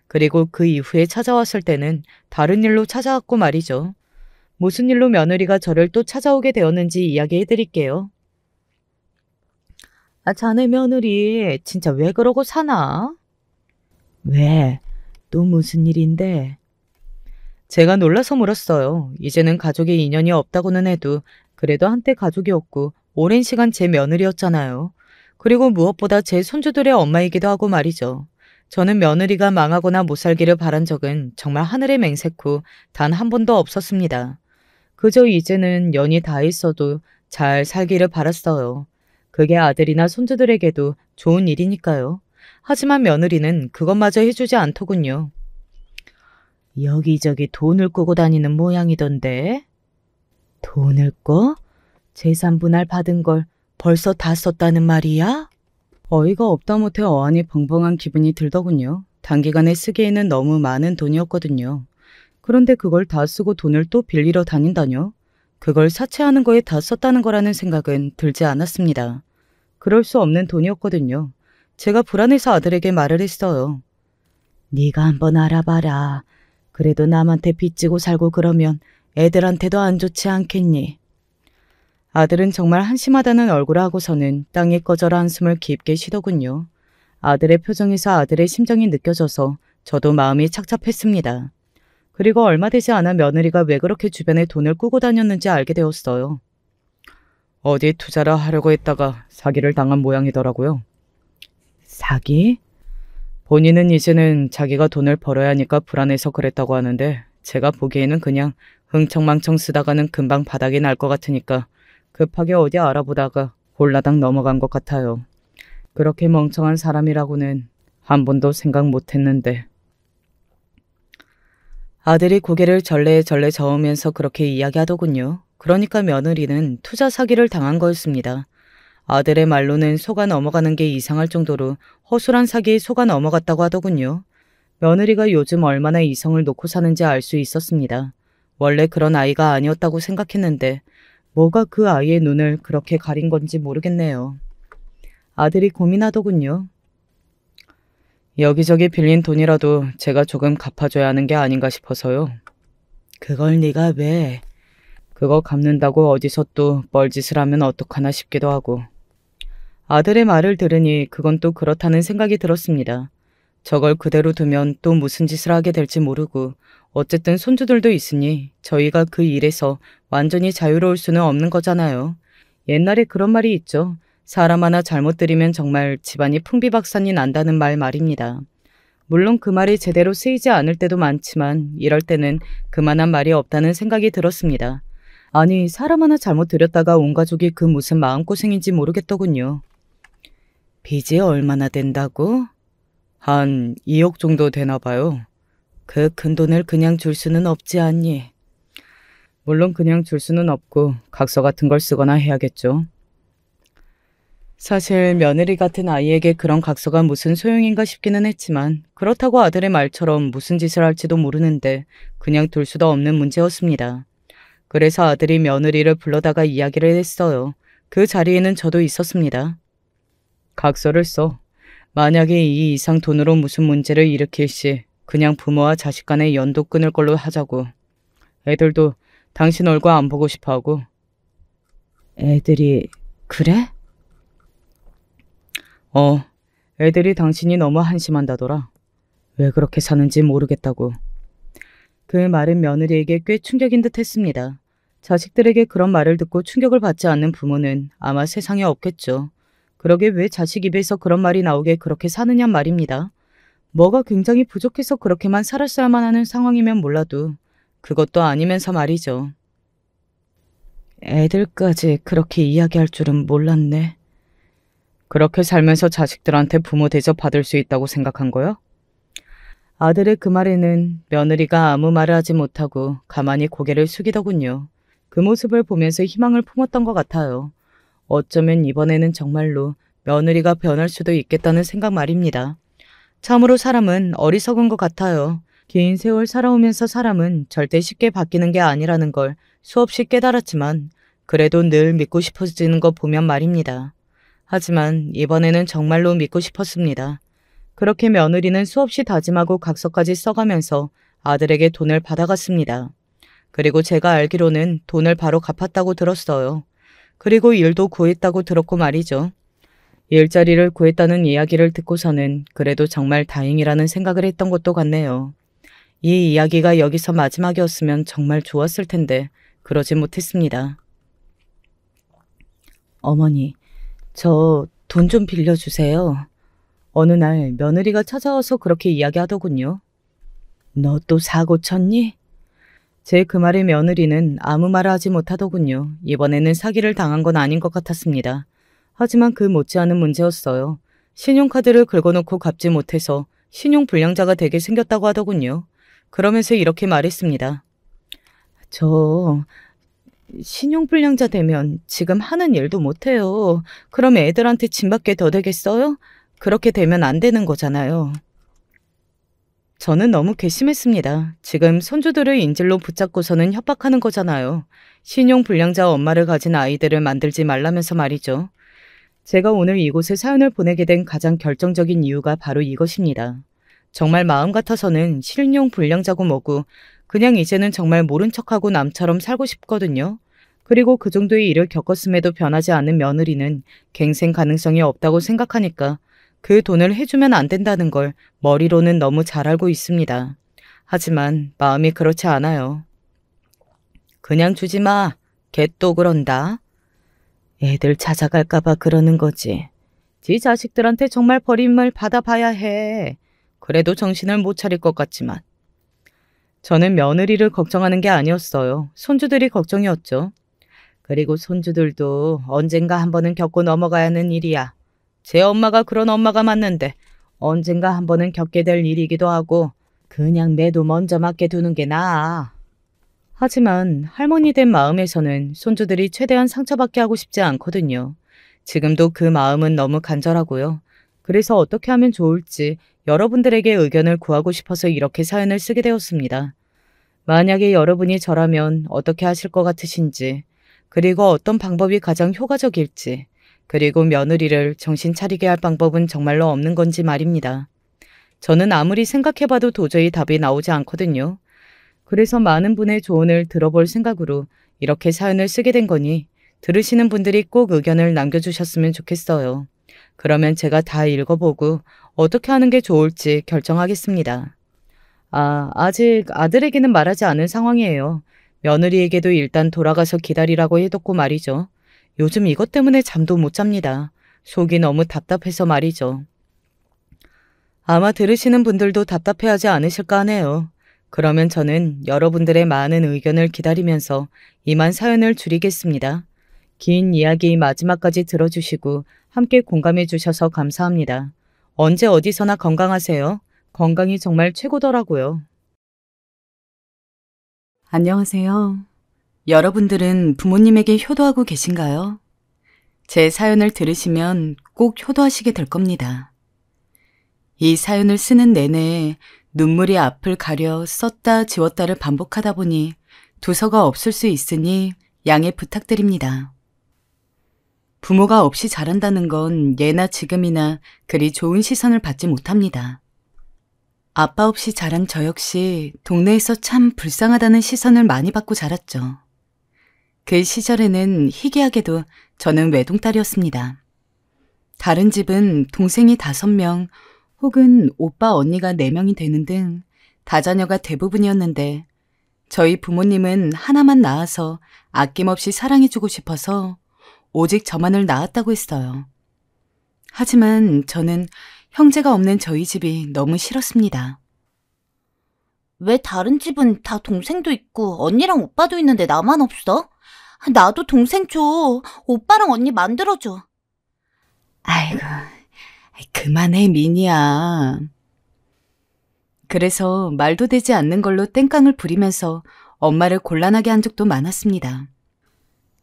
그리고 그 이후에 찾아왔을 때는 다른 일로 찾아왔고 말이죠. 무슨 일로 며느리가 저를 또 찾아오게 되었는지 이야기해 드릴게요. 자네 며느리 진짜 왜 그러고 사나? 왜? 또 무슨 일인데? 제가 놀라서 물었어요. 이제는 가족의 인연이 없다고는 해도 그래도 한때 가족이었고 오랜 시간 제 며느리였잖아요. 그리고 무엇보다 제 손주들의 엄마이기도 하고 말이죠. 저는 며느리가 망하거나 못 살기를 바란 적은 정말 하늘의 맹세코 단 한 번도 없었습니다. 그저 이제는 연이 다 있어도 잘 살기를 바랐어요. 그게 아들이나 손주들에게도 좋은 일이니까요. 하지만 며느리는 그것마저 해주지 않더군요. 여기저기 돈을 꾸고 다니는 모양이던데. 돈을 꿔? 재산 분할 받은 걸 벌써 다 썼다는 말이야? 어이가 없다 못해 어안이 벙벙한 기분이 들더군요. 단기간에 쓰기에는 너무 많은 돈이었거든요. 그런데 그걸 다 쓰고 돈을 또 빌리러 다닌다뇨? 그걸 사채하는 거에 다 썼다는 거라는 생각은 들지 않았습니다. 그럴 수 없는 돈이었거든요. 제가 불안해서 아들에게 말을 했어요. 네가 한번 알아봐라. 그래도 남한테 빚지고 살고 그러면 애들한테도 안 좋지 않겠니? 아들은 정말 한심하다는 얼굴을 하고서는 땅에 꺼져라 한숨을 깊게 쉬더군요. 아들의 표정에서 아들의 심정이 느껴져서 저도 마음이 착잡했습니다. 그리고 얼마 되지 않아 며느리가 왜 그렇게 주변에 돈을 꾸고 다녔는지 알게 되었어요. 어디 투자를 하려고 했다가 사기를 당한 모양이더라고요. 사기? 본인은 이제는 자기가 돈을 벌어야 하니까 불안해서 그랬다고 하는데 제가 보기에는 그냥 흥청망청 쓰다가는 금방 바닥이 날 것 같으니까 급하게 어디 알아보다가 홀라당 넘어간 것 같아요. 그렇게 멍청한 사람이라고는 한 번도 생각 못했는데. 아들이 고개를 절레절레 저으면서 그렇게 이야기하더군요. 그러니까 며느리는 투자 사기를 당한 거였습니다. 아들의 말로는 속아 넘어가는 게 이상할 정도로 허술한 사기에 속아 넘어갔다고 하더군요. 며느리가 요즘 얼마나 이성을 놓고 사는지 알 수 있었습니다. 원래 그런 아이가 아니었다고 생각했는데 뭐가 그 아이의 눈을 그렇게 가린 건지 모르겠네요. 아들이 고민하더군요. 여기저기 빌린 돈이라도 제가 조금 갚아줘야 하는 게 아닌가 싶어서요. 그걸 네가 왜? 그거 갚는다고 어디서 또 뻘짓을 하면 어떡하나 싶기도 하고. 아들의 말을 들으니 그건 또 그렇다는 생각이 들었습니다. 저걸 그대로 두면 또 무슨 짓을 하게 될지 모르고 어쨌든 손주들도 있으니 저희가 그 일에서 완전히 자유로울 수는 없는 거잖아요. 옛날에 그런 말이 있죠. 사람 하나 잘못 들이면 정말 집안이 풍비박산이 난다는 말입니다. 물론 그 말이 제대로 쓰이지 않을 때도 많지만 이럴 때는 그만한 말이 없다는 생각이 들었습니다. 아니, 사람 하나 잘못 들였다가 온 가족이 그 무슨 마음고생인지 모르겠더군요. 빚이 얼마나 된다고? 한 2억 정도 되나 봐요. 그 큰돈을 그냥 줄 수는 없지 않니? 물론 그냥 줄 수는 없고 각서 같은 걸 쓰거나 해야겠죠. 사실 며느리 같은 아이에게 그런 각서가 무슨 소용인가 싶기는 했지만 그렇다고 아들의 말처럼 무슨 짓을 할지도 모르는데 그냥 둘 수도 없는 문제였습니다. 그래서 아들이 며느리를 불러다가 이야기를 했어요. 그 자리에는 저도 있었습니다. 각서를 써. 만약에 이 이상 돈으로 무슨 문제를 일으킬 시 그냥 부모와 자식 간의 연도 끊을 걸로 하자고. 애들도 당신 얼굴 안 보고 싶어하고. 애들이 그래? 애들이 당신이 너무 한심한다더라. 왜 그렇게 사는지 모르겠다고. 그 말은 며느리에게 꽤 충격인 듯 했습니다. 자식들에게 그런 말을 듣고 충격을 받지 않는 부모는 아마 세상에 없겠죠. 그러게 왜 자식 입에서 그런 말이 나오게 그렇게 사느냐 말입니다. 뭐가 굉장히 부족해서 그렇게만 살았어야만 하는 상황이면 몰라도 그것도 아니면서 말이죠. 애들까지 그렇게 이야기할 줄은 몰랐네. 그렇게 살면서 자식들한테 부모 대접 받을 수 있다고 생각한 거야? 아들의 그 말에는 며느리가 아무 말을 하지 못하고 가만히 고개를 숙이더군요. 그 모습을 보면서 희망을 품었던 것 같아요. 어쩌면 이번에는 정말로 며느리가 변할 수도 있겠다는 생각 말입니다. 참으로 사람은 어리석은 것 같아요. 긴 세월 살아오면서 사람은 절대 쉽게 바뀌는 게 아니라는 걸 수없이 깨달았지만 그래도 늘 믿고 싶어지는 거 보면 말입니다. 하지만 이번에는 정말로 믿고 싶었습니다. 그렇게 며느리는 수없이 다짐하고 각서까지 써가면서 아들에게 돈을 받아갔습니다. 그리고 제가 알기로는 돈을 바로 갚았다고 들었어요. 그리고 일도 구했다고 들었고 말이죠. 일자리를 구했다는 이야기를 듣고서는 그래도 정말 다행이라는 생각을 했던 것도 같네요. 이 이야기가 여기서 마지막이었으면 정말 좋았을 텐데 그러지 못했습니다. 어머니, 저 돈 좀 빌려주세요. 어느 날 며느리가 찾아와서 그렇게 이야기하더군요. 너 또 사고 쳤니? 제 그 말에 며느리는 아무 말을 하지 못하더군요. 이번에는 사기를 당한 건 아닌 것 같았습니다. 하지만 그 못지않은 문제였어요. 신용카드를 긁어놓고 갚지 못해서 신용불량자가 되게 생겼다고 하더군요. 그러면서 이렇게 말했습니다. 저 신용불량자 되면 지금 하는 일도 못해요. 그럼 애들한테 짐밖에 더 되겠어요? 그렇게 되면 안 되는 거잖아요. 저는 너무 괘씸했습니다. 지금 손주들을 인질로 붙잡고서는 협박하는 거잖아요. 신용불량자 엄마를 가진 아이들을 만들지 말라면서 말이죠. 제가 오늘 이곳에 사연을 보내게 된 가장 결정적인 이유가 바로 이것입니다. 정말 마음 같아서는 신용불량자고 뭐고 그냥 이제는 정말 모른 척하고 남처럼 살고 싶거든요. 그리고 그 정도의 일을 겪었음에도 변하지 않는 며느리는 갱생 가능성이 없다고 생각하니까 그 돈을 해주면 안 된다는 걸 머리로는 너무 잘 알고 있습니다. 하지만 마음이 그렇지 않아요. 그냥 주지 마. 걔 또 그런다. 애들 찾아갈까봐 그러는 거지. 지 자식들한테 정말 버림을 받아봐야 해. 그래도 정신을 못 차릴 것 같지만. 저는 며느리를 걱정하는 게 아니었어요. 손주들이 걱정이었죠. 그리고 손주들도 언젠가 한 번은 겪고 넘어가야 하는 일이야. 제 엄마가 그런 엄마가 맞는데 언젠가 한 번은 겪게 될 일이기도 하고 그냥 매도 먼저 맞게 두는 게 나아. 하지만 할머니 된 마음에서는 손주들이 최대한 상처받게 하고 싶지 않거든요. 지금도 그 마음은 너무 간절하고요. 그래서 어떻게 하면 좋을지 여러분들에게 의견을 구하고 싶어서 이렇게 사연을 쓰게 되었습니다. 만약에 여러분이 저라면 어떻게 하실 것 같으신지, 그리고 어떤 방법이 가장 효과적일지, 그리고 며느리를 정신 차리게 할 방법은 정말로 없는 건지 말입니다. 저는 아무리 생각해봐도 도저히 답이 나오지 않거든요. 그래서 많은 분의 조언을 들어볼 생각으로 이렇게 사연을 쓰게 된 거니 들으시는 분들이 꼭 의견을 남겨주셨으면 좋겠어요. 그러면 제가 다 읽어보고 어떻게 하는 게 좋을지 결정하겠습니다. 아직 아들에게는 말하지 않은 상황이에요. 며느리에게도 일단 돌아가서 기다리라고 해뒀고 말이죠. 요즘 이것 때문에 잠도 못 잡니다. 속이 너무 답답해서 말이죠. 아마 들으시는 분들도 답답해하지 않으실까 하네요. 그러면 저는 여러분들의 많은 의견을 기다리면서 이만 사연을 줄이겠습니다. 긴 이야기 마지막까지 들어주시고 함께 공감해 주셔서 감사합니다. 언제 어디서나 건강하세요. 건강이 정말 최고더라고요. 안녕하세요. 여러분들은 부모님에게 효도하고 계신가요? 제 사연을 들으시면 꼭 효도하시게 될 겁니다. 이 사연을 쓰는 내내 눈물이 앞을 가려 썼다 지웠다를 반복하다 보니 두서가 없을 수 있으니 양해 부탁드립니다. 부모가 없이 자란다는 건 예나 지금이나 그리 좋은 시선을 받지 못합니다. 아빠 없이 자란 저 역시 동네에서 참 불쌍하다는 시선을 많이 받고 자랐죠. 그 시절에는 희귀하게도 저는 외동딸이었습니다. 다른 집은 동생이 5명 혹은 오빠 언니가 4명이 되는 등 다자녀가 대부분이었는데 저희 부모님은 하나만 낳아서 아낌없이 사랑해주고 싶어서 오직 저만을 낳았다고 했어요. 하지만 저는 형제가 없는 저희 집이 너무 싫었습니다. 왜 다른 집은 다 동생도 있고 언니랑 오빠도 있는데 나만 없어? 나도 동생 줘. 오빠랑 언니 만들어줘. 아이고, 그만해 미니야. 그래서 말도 되지 않는 걸로 땡깡을 부리면서 엄마를 곤란하게 한 적도 많았습니다.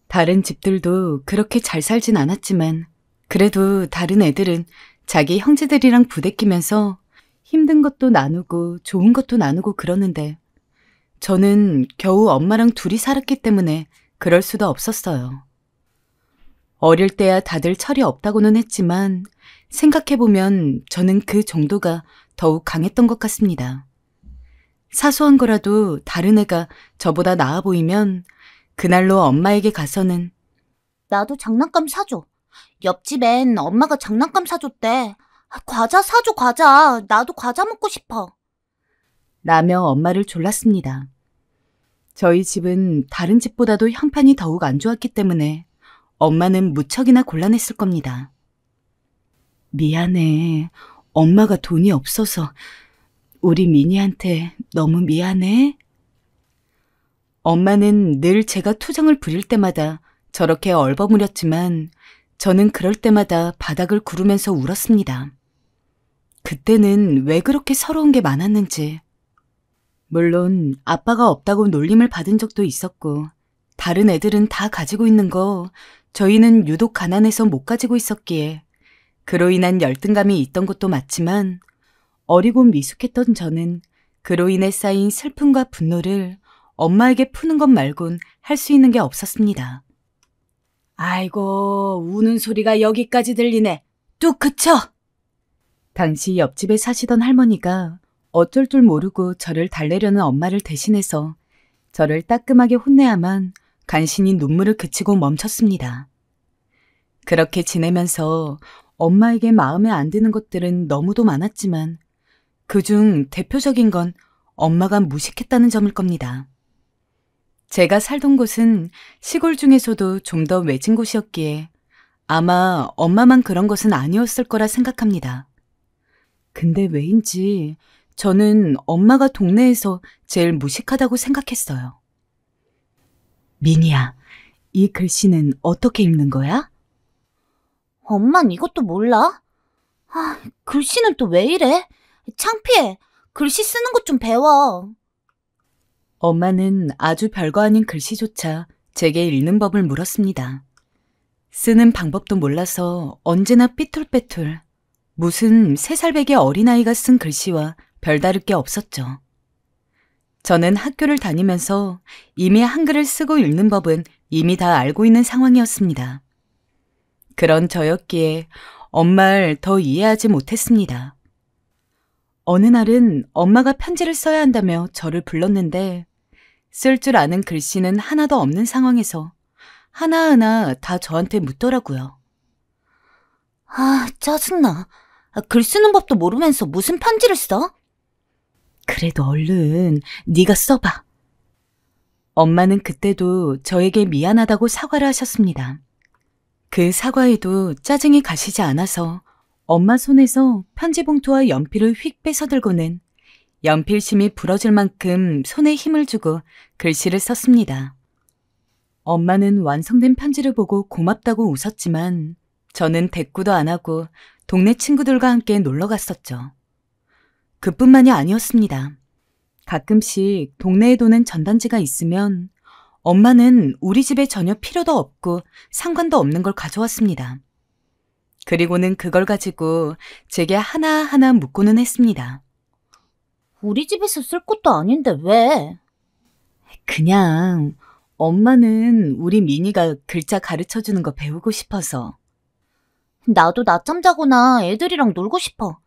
다른 집들도 그렇게 잘 살진 않았지만 그래도 다른 애들은 자기 형제들이랑 부대끼면서 힘든 것도 나누고 좋은 것도 나누고 그러는데 저는 겨우 엄마랑 둘이 살았기 때문에 그럴 수도 없었어요. 어릴 때야 다들 철이 없다고는 했지만 생각해보면 저는 그 정도가 더욱 강했던 것 같습니다. 사소한 거라도 다른 애가 저보다 나아 보이면 그날로 엄마에게 가서는 나도 장난감 사줘. 옆집엔 엄마가 장난감 사줬대. 과자 사줘, 과자. 나도 과자 먹고 싶어. 라며 엄마를 졸랐습니다. 저희 집은 다른 집보다도 형편이 더욱 안 좋았기 때문에 엄마는 무척이나 곤란했을 겁니다. 미안해. 엄마가 돈이 없어서 우리 미니한테 너무 미안해. 엄마는 늘 제가 투정을 부릴 때마다 저렇게 얼버무렸지만 저는 그럴 때마다 바닥을 구르면서 울었습니다. 그때는 왜 그렇게 서러운 게 많았는지. 물론 아빠가 없다고 놀림을 받은 적도 있었고 다른 애들은 다 가지고 있는 거 저희는 유독 가난해서 못 가지고 있었기에 그로 인한 열등감이 있던 것도 맞지만 어리고 미숙했던 저는 그로 인해 쌓인 슬픔과 분노를 엄마에게 푸는 것 말곤 할 수 있는 게 없었습니다. 아이고, 우는 소리가 여기까지 들리네. 뚝 그쳐! 당시 옆집에 사시던 할머니가 어쩔 줄 모르고 저를 달래려는 엄마를 대신해서 저를 따끔하게 혼내야만 간신히 눈물을 그치고 멈췄습니다. 그렇게 지내면서 엄마에게 마음에 안 드는 것들은 너무도 많았지만 그중 대표적인 건 엄마가 무식했다는 점일 겁니다. 제가 살던 곳은 시골 중에서도 좀 더 외진 곳이었기에 아마 엄마만 그런 것은 아니었을 거라 생각합니다. 근데 왜인지 저는 엄마가 동네에서 제일 무식하다고 생각했어요. 미니야, 이 글씨는 어떻게 읽는 거야? 엄만 이것도 몰라? 글씨는 또 왜 이래? 창피해. 글씨 쓰는 것 좀 배워. 엄마는 아주 별거 아닌 글씨조차 제게 읽는 법을 물었습니다. 쓰는 방법도 몰라서 언제나 삐뚤빼뚤, 무슨 3살배기 어린아이가 쓴 글씨와 별다를 게 없었죠. 저는 학교를 다니면서 이미 한글을 쓰고 읽는 법은 이미 다 알고 있는 상황이었습니다. 그런 저였기에 엄마를 더 이해하지 못했습니다. 어느 날은 엄마가 편지를 써야 한다며 저를 불렀는데 쓸 줄 아는 글씨는 하나도 없는 상황에서 하나하나 다 저한테 묻더라고요. 짜증나. 글 쓰는 법도 모르면서 무슨 편지를 써? 그래도 얼른 네가 써봐. 엄마는 그때도 저에게 미안하다고 사과를 하셨습니다. 그 사과에도 짜증이 가시지 않아서 엄마 손에서 편지 봉투와 연필을 휙 뺏어들고는 연필심이 부러질 만큼 손에 힘을 주고 글씨를 썼습니다. 엄마는 완성된 편지를 보고 고맙다고 웃었지만 저는 대꾸도 안 하고 동네 친구들과 함께 놀러 갔었죠. 그뿐만이 아니었습니다. 가끔씩 동네에 도는 전단지가 있으면 엄마는 우리 집에 전혀 필요도 없고 상관도 없는 걸 가져왔습니다. 그리고는 그걸 가지고 제게 하나하나 묻고는 했습니다. 우리 집에서 쓸 것도 아닌데 왜? 그냥 엄마는 우리 미니가 글자 가르쳐주는 거 배우고 싶어서. 나도 낮잠 자거나 애들이랑 놀고 싶어.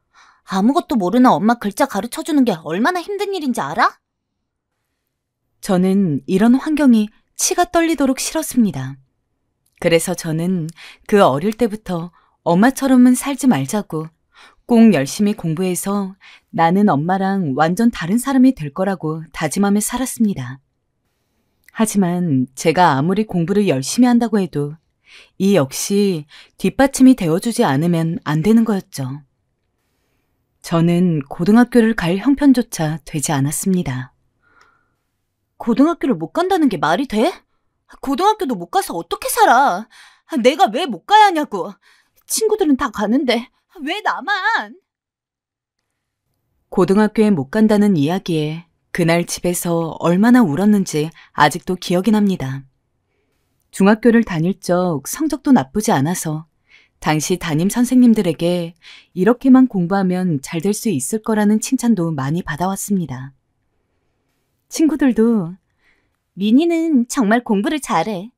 아무것도 모르는 엄마 글자 가르쳐주는 게 얼마나 힘든 일인지 알아? 저는 이런 환경이 치가 떨리도록 싫었습니다. 그래서 저는 그 어릴 때부터 엄마처럼은 살지 말자고 꼭 열심히 공부해서 나는 엄마랑 완전 다른 사람이 될 거라고 다짐하며 살았습니다. 하지만 제가 아무리 공부를 열심히 한다고 해도 이 역시 뒷받침이 되어주지 않으면 안 되는 거였죠. 저는 고등학교를 갈 형편조차 되지 않았습니다. 고등학교를 못 간다는 게 말이 돼? 고등학교도 못 가서 어떻게 살아? 내가 왜 못 가야 하냐고. 친구들은 다 가는데 왜 나만? 고등학교에 못 간다는 이야기에 그날 집에서 얼마나 울었는지 아직도 기억이 납니다. 중학교를 다닐 적 성적도 나쁘지 않아서 당시 담임 선생님들에게 이렇게만 공부하면 잘 될 수 있을 거라는 칭찬도 많이 받아왔습니다. 친구들도 미니는 정말 공부를 잘해.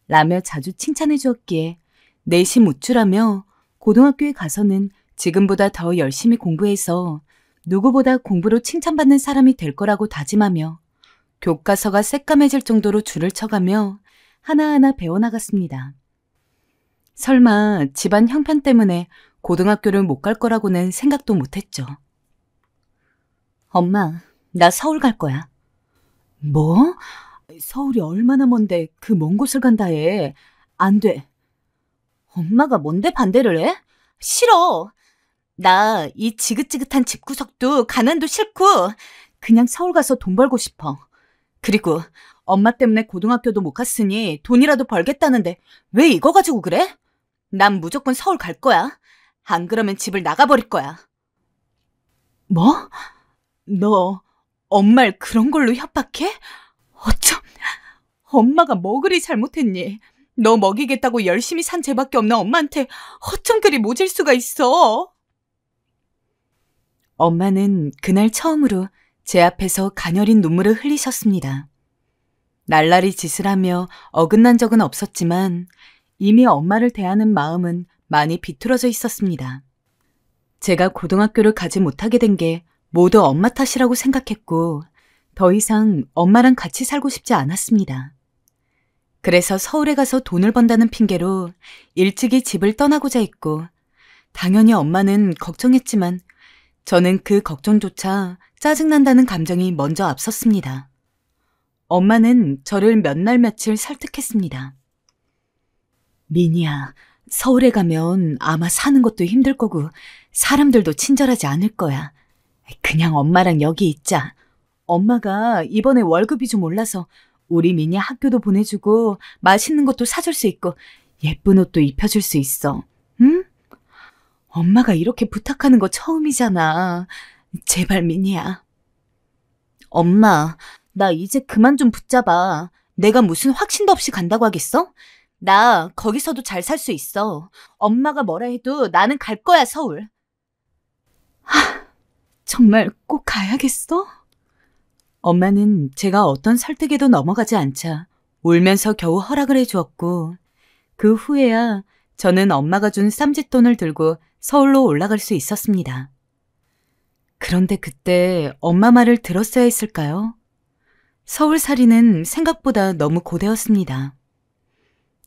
라며 자주 칭찬해 주었기에 내심 우쭐하며 고등학교에 가서는 지금보다 더 열심히 공부해서 누구보다 공부로 칭찬받는 사람이 될 거라고 다짐하며 교과서가 새까매질 정도로 줄을 쳐가며 하나하나 배워나갔습니다. 설마 집안 형편 때문에 고등학교를 못 갈 거라고는 생각도 못했죠. 엄마, 나 서울 갈 거야. 뭐? 서울이 얼마나 먼데 그 먼 곳을 간다 해. 안 돼. 엄마가 뭔데 반대를 해? 싫어. 나 이 지긋지긋한 집구석도 가난도 싫고 그냥 서울 가서 돈 벌고 싶어. 그리고 엄마 때문에 고등학교도 못 갔으니 돈이라도 벌겠다는데 왜 이거 가지고 그래? 난 무조건 서울 갈 거야. 안 그러면 집을 나가버릴 거야. 뭐? 너 엄마를 그런 걸로 협박해? 어쩜 엄마가 뭐 그리 잘못했니? 너 먹이겠다고 열심히 산 죄밖에 없는 엄마한테 어쩜 그리 모질 수가 있어? 엄마는 그날 처음으로 제 앞에서 가녀린 눈물을 흘리셨습니다. 날라리 짓을 하며 어긋난 적은 없었지만 이미 엄마를 대하는 마음은 많이 비틀어져 있었습니다. 제가 고등학교를 가지 못하게 된 게 모두 엄마 탓이라고 생각했고 더 이상 엄마랑 같이 살고 싶지 않았습니다. 그래서 서울에 가서 돈을 번다는 핑계로 일찍이 집을 떠나고자 했고 당연히 엄마는 걱정했지만 저는 그 걱정조차 짜증난다는 감정이 먼저 앞섰습니다. 엄마는 저를 몇 날 며칠 설득했습니다. 미니야, 서울에 가면 아마 사는 것도 힘들 거고 사람들도 친절하지 않을 거야. 그냥 엄마랑 여기 있자. 엄마가 이번에 월급이 좀 올라서 우리 미니 학교도 보내주고 맛있는 것도 사줄 수 있고 예쁜 옷도 입혀줄 수 있어. 응? 엄마가 이렇게 부탁하는 거 처음이잖아. 제발 미니야. 엄마, 나 이제 그만 좀 붙잡아. 내가 무슨 확신도 없이 간다고 하겠어? 나 거기서도 잘 살 수 있어. 엄마가 뭐라 해도 나는 갈 거야, 서울. 정말 꼭 가야겠어? 엄마는 제가 어떤 설득에도 넘어가지 않자 울면서 겨우 허락을 해주었고 그 후에야 저는 엄마가 준 쌈짓돈을 들고 서울로 올라갈 수 있었습니다. 그런데 그때 엄마 말을 들었어야 했을까요? 서울살이는 생각보다 너무 고되었습니다.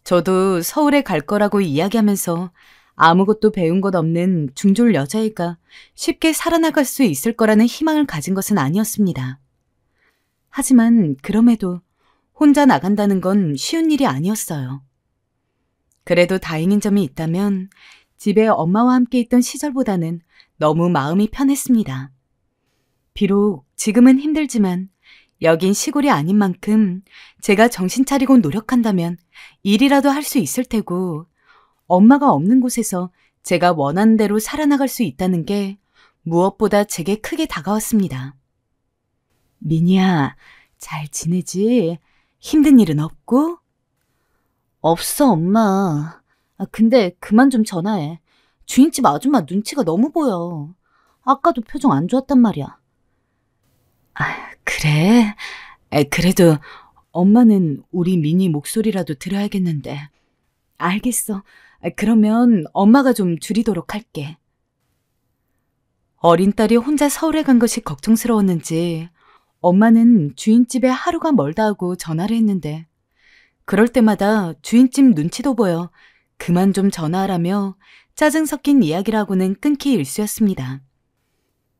저도 서울에 갈 거라고 이야기하면서 아무것도 배운 것 없는 중졸 여자애가 쉽게 살아나갈 수 있을 거라는 희망을 가진 것은 아니었습니다. 하지만 그럼에도 혼자 나간다는 건 쉬운 일이 아니었어요. 그래도 다행인 점이 있다면 집에 엄마와 함께 있던 시절보다는 너무 마음이 편했습니다. 비록 지금은 힘들지만 여긴 시골이 아닌 만큼 제가 정신 차리고 노력한다면 일이라도 할 수 있을 테고 엄마가 없는 곳에서 제가 원하는 대로 살아나갈 수 있다는 게 무엇보다 제게 크게 다가왔습니다. 미니야, 잘 지내지? 힘든 일은 없고? 없어, 엄마. 근데 그만 좀 전화해. 주인집 아줌마 눈치가 너무 보여. 아까도 표정 안 좋았단 말이야. 그래? 그래도 엄마는 우리 미니 목소리라도 들어야겠는데. 알겠어. 그러면 엄마가 좀 줄이도록 할게. 어린 딸이 혼자 서울에 간 것이 걱정스러웠는지 엄마는 주인집에 하루가 멀다 하고 전화를 했는데 그럴 때마다 주인집 눈치도 보여 그만 좀 전화하라며 짜증 섞인 이야기를 하고는 끊기 일쑤였습니다.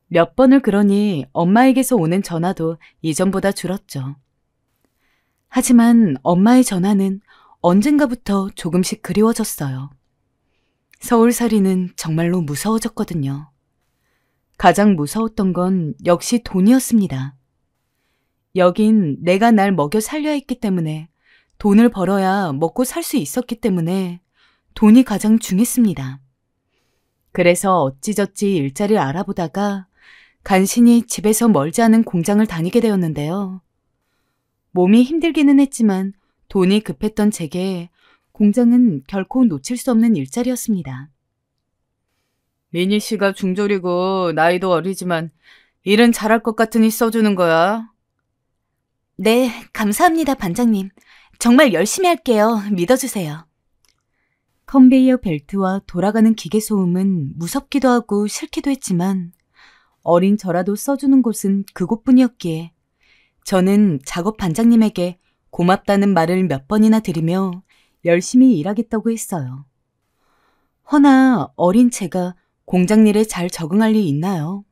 몇 번을 그러니 엄마에게서 오는 전화도 이전보다 줄었죠. 하지만 엄마의 전화는 언젠가부터 조금씩 그리워졌어요. 서울살이는 정말로 무서워졌거든요. 가장 무서웠던 건 역시 돈이었습니다. 여긴 내가 날 먹여 살려야 했기 때문에 돈을 벌어야 먹고 살 수 있었기 때문에 돈이 가장 중요했습니다. 그래서 어찌저찌 일자리를 알아보다가 간신히 집에서 멀지 않은 공장을 다니게 되었는데요. 몸이 힘들기는 했지만 돈이 급했던 제게 공장은 결코 놓칠 수 없는 일자리였습니다. 미니 씨가 중졸이고 나이도 어리지만 일은 잘할 것 같으니 써주는 거야. 네, 감사합니다, 반장님. 정말 열심히 할게요. 믿어주세요. 컨베이어 벨트와 돌아가는 기계 소음은 무섭기도 하고 싫기도 했지만 어린 저라도 써주는 곳은 그곳뿐이었기에 저는 작업 반장님에게 고맙다는 말을 몇 번이나 드리며 열심히 일하겠다고 했어요. 허나 어린 제가 공장 일에 잘 적응할 리 있나요?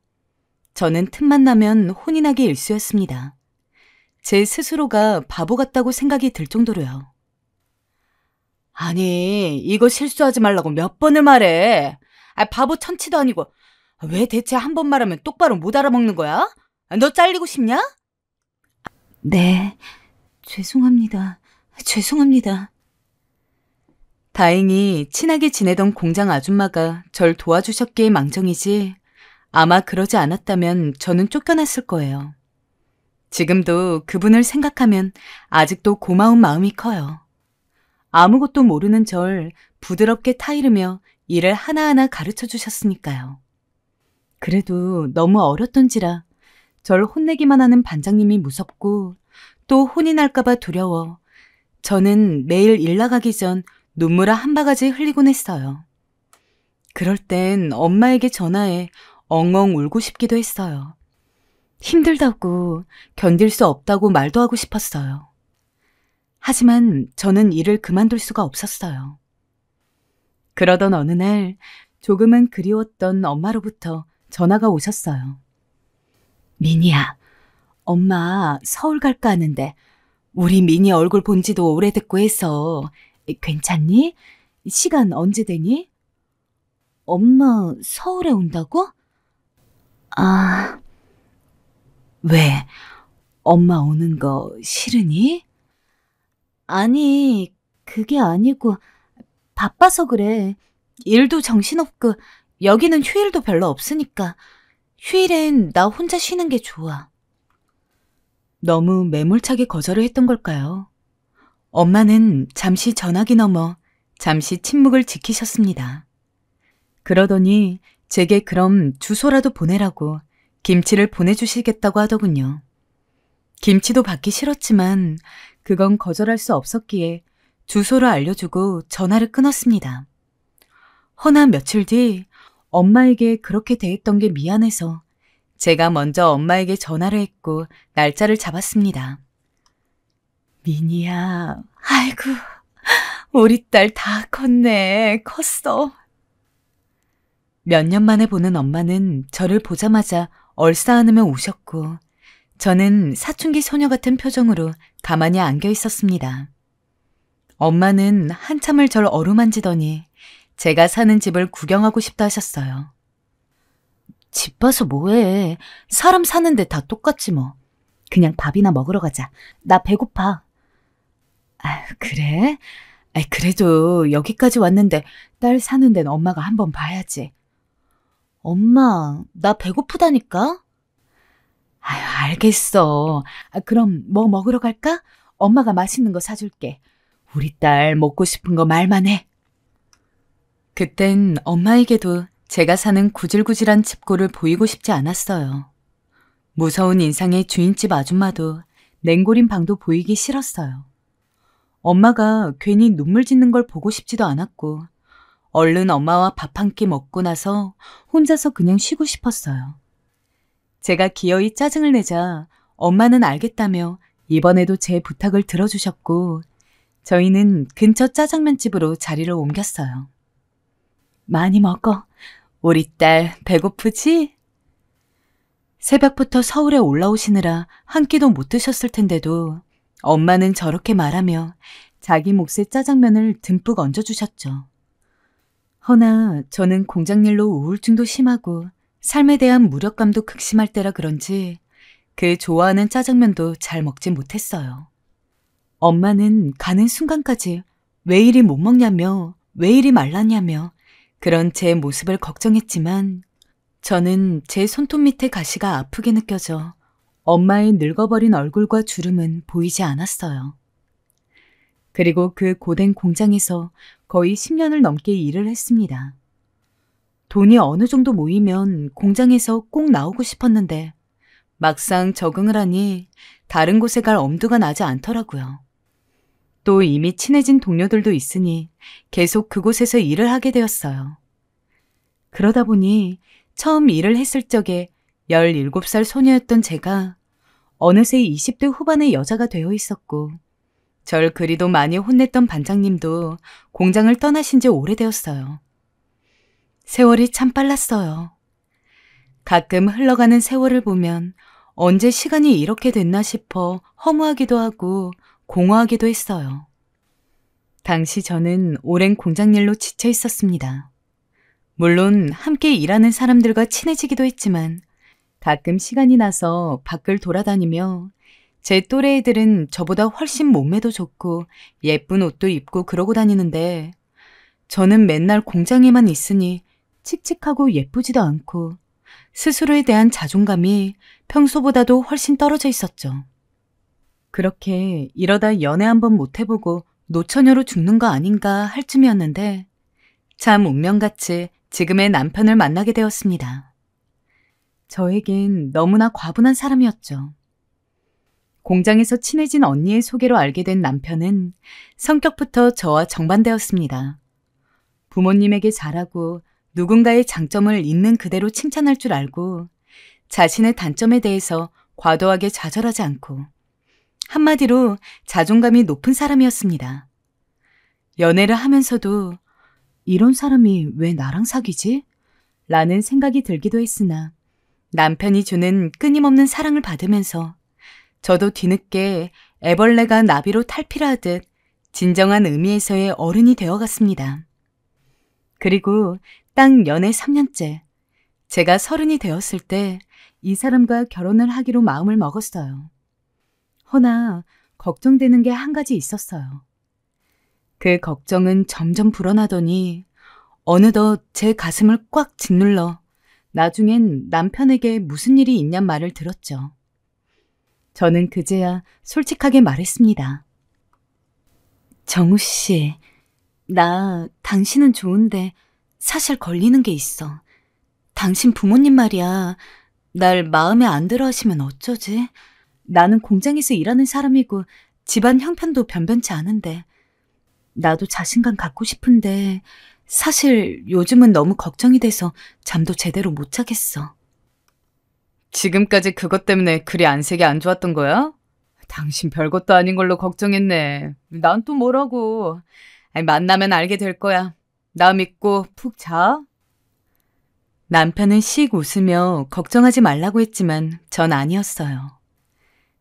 저는 틈만 나면 혼이 나기 일쑤였습니다. 제 스스로가 바보 같다고 생각이 들 정도로요. 아니, 이거 실수하지 말라고 몇 번을 말해. 바보 천치도 아니고 왜 대체 한 번 말하면 똑바로 못 알아먹는 거야? 너 잘리고 싶냐? 네, 죄송합니다. 죄송합니다. 다행히 친하게 지내던 공장 아줌마가 절 도와주셨기에 망정이지 아마 그러지 않았다면 저는 쫓겨났을 거예요. 지금도 그분을 생각하면 아직도 고마운 마음이 커요. 아무것도 모르는 절 부드럽게 타이르며 일을 하나하나 가르쳐 주셨으니까요. 그래도 너무 어렸던지라 절 혼내기만 하는 반장님이 무섭고 또 혼이 날까봐 두려워 저는 매일 일 나가기 전 눈물 한 바가지 흘리곤 했어요. 그럴 땐 엄마에게 전화해 엉엉 울고 싶기도 했어요. 힘들다고 견딜 수 없다고 말도 하고 싶었어요. 하지만 저는 일을 그만둘 수가 없었어요. 그러던 어느 날 조금은 그리웠던 엄마로부터 전화가 오셨어요. 미니야, 엄마 서울 갈까 하는데 우리 미니 얼굴 본 지도 오래됐고 해서 괜찮니? 시간 언제 되니? 엄마 서울에 온다고? 아, 왜? 엄마 오는 거 싫으니? 아니, 그게 아니고 바빠서 그래. 일도 정신없고 여기는 휴일도 별로 없으니까 휴일엔 나 혼자 쉬는 게 좋아. 너무 매몰차게 거절을 했던 걸까요? 엄마는 잠시 전화기 넘어 잠시 침묵을 지키셨습니다. 그러더니 제게 그럼 주소라도 보내라고 김치를 보내주시겠다고 하더군요. 김치도 받기 싫었지만 그건 거절할 수 없었기에 주소를 알려주고 전화를 끊었습니다. 허나 며칠 뒤 엄마에게 그렇게 대했던 게 미안해서 제가 먼저 엄마에게 전화를 했고 날짜를 잡았습니다. 미니야, 아이고, 우리 딸 다 컸네, 컸어. 몇 년 만에 보는 엄마는 저를 보자마자 얼싸안으며 우셨고 저는 사춘기 소녀 같은 표정으로 가만히 안겨 있었습니다. 엄마는 한참을 절 어루만지더니 제가 사는 집을 구경하고 싶다 하셨어요. 집 봐서 뭐해. 사람 사는데 다 똑같지 뭐. 그냥 밥이나 먹으러 가자. 나 배고파. 아유, 그래? 그래도 여기까지 왔는데 딸 사는 데는 엄마가 한번 봐야지. 엄마, 나 배고프다니까? 아유, 알겠어. 그럼 뭐 먹으러 갈까? 엄마가 맛있는 거 사줄게. 우리 딸 먹고 싶은 거 말만 해. 그땐 엄마에게도 제가 사는 구질구질한 집골을 보이고 싶지 않았어요. 무서운 인상의 주인집 아줌마도 냉골인 방도 보이기 싫었어요. 엄마가 괜히 눈물 짓는 걸 보고 싶지도 않았고 얼른 엄마와 밥 한 끼 먹고 나서 혼자서 그냥 쉬고 싶었어요. 제가 기어이 짜증을 내자 엄마는 알겠다며 이번에도 제 부탁을 들어주셨고 저희는 근처 짜장면집으로 자리를 옮겼어요. 많이 먹어. 우리 딸 배고프지? 새벽부터 서울에 올라오시느라 한 끼도 못 드셨을 텐데도 엄마는 저렇게 말하며 자기 몫의 짜장면을 듬뿍 얹어주셨죠. 허나 저는 공장일로 우울증도 심하고 삶에 대한 무력감도 극심할 때라 그런지 그 좋아하는 짜장면도 잘 먹지 못했어요. 엄마는 가는 순간까지 왜 이리 못 먹냐며 왜 이리 말랐냐며 그런 제 모습을 걱정했지만 저는 제 손톱 밑에 가시가 아프게 느껴져 엄마의 늙어버린 얼굴과 주름은 보이지 않았어요. 그리고 그 고된 공장에서 거의 10년을 넘게 일을 했습니다. 돈이 어느 정도 모이면 공장에서 꼭 나오고 싶었는데 막상 적응을 하니 다른 곳에 갈 엄두가 나지 않더라고요. 또 이미 친해진 동료들도 있으니 계속 그곳에서 일을 하게 되었어요. 그러다 보니 처음 일을 했을 적에 17살 소녀였던 제가 어느새 20대 후반의 여자가 되어 있었고 절 그리도 많이 혼냈던 반장님도 공장을 떠나신 지 오래되었어요. 세월이 참 빨랐어요. 가끔 흘러가는 세월을 보면 언제 시간이 이렇게 됐나 싶어 허무하기도 하고 공허하기도 했어요. 당시 저는 오랜 공장일로 지쳐 있었습니다. 물론 함께 일하는 사람들과 친해지기도 했지만 가끔 시간이 나서 밖을 돌아다니며 제 또래 애들은 저보다 훨씬 몸매도 좋고 예쁜 옷도 입고 그러고 다니는데 저는 맨날 공장에만 있으니 칙칙하고 예쁘지도 않고 스스로에 대한 자존감이 평소보다도 훨씬 떨어져 있었죠. 그렇게 이러다 연애 한번 못 해보고 노처녀로 죽는 거 아닌가 할 쯤이었는데 참 운명같이 지금의 남편을 만나게 되었습니다. 저에겐 너무나 과분한 사람이었죠. 공장에서 친해진 언니의 소개로 알게 된 남편은 성격부터 저와 정반대였습니다. 부모님에게 잘하고 누군가의 장점을 있는 그대로 칭찬할 줄 알고 자신의 단점에 대해서 과도하게 좌절하지 않고 한마디로 자존감이 높은 사람이었습니다. 연애를 하면서도 이런 사람이 왜 나랑 사귀지? 라는 생각이 들기도 했으나 남편이 주는 끊임없는 사랑을 받으면서 저도 뒤늦게 애벌레가 나비로 탈피하듯 진정한 의미에서의 어른이 되어갔습니다. 그리고 딱 연애 3년째, 제가 30이 되었을 때 이 사람과 결혼을 하기로 마음을 먹었어요. 허나 걱정되는 게 한 가지 있었어요. 그 걱정은 점점 불어나더니 어느덧 제 가슴을 꽉 짓눌러 나중엔 남편에게 무슨 일이 있냔 말을 들었죠. 저는 그제야 솔직하게 말했습니다. 정우 씨, 나 당신은 좋은데 사실 걸리는 게 있어. 당신 부모님 말이야. 날 마음에 안 들어 하시면 어쩌지? 나는 공장에서 일하는 사람이고 집안 형편도 변변치 않은데 나도 자신감 갖고 싶은데 사실 요즘은 너무 걱정이 돼서 잠도 제대로 못 자겠어. 지금까지 그것 때문에 그리 안색이 안 좋았던 거야? 당신 별것도 아닌 걸로 걱정했네. 난 또 뭐라고. 만나면 알게 될 거야. 나 믿고 푹 자. 남편은 씩 웃으며 걱정하지 말라고 했지만 전 아니었어요.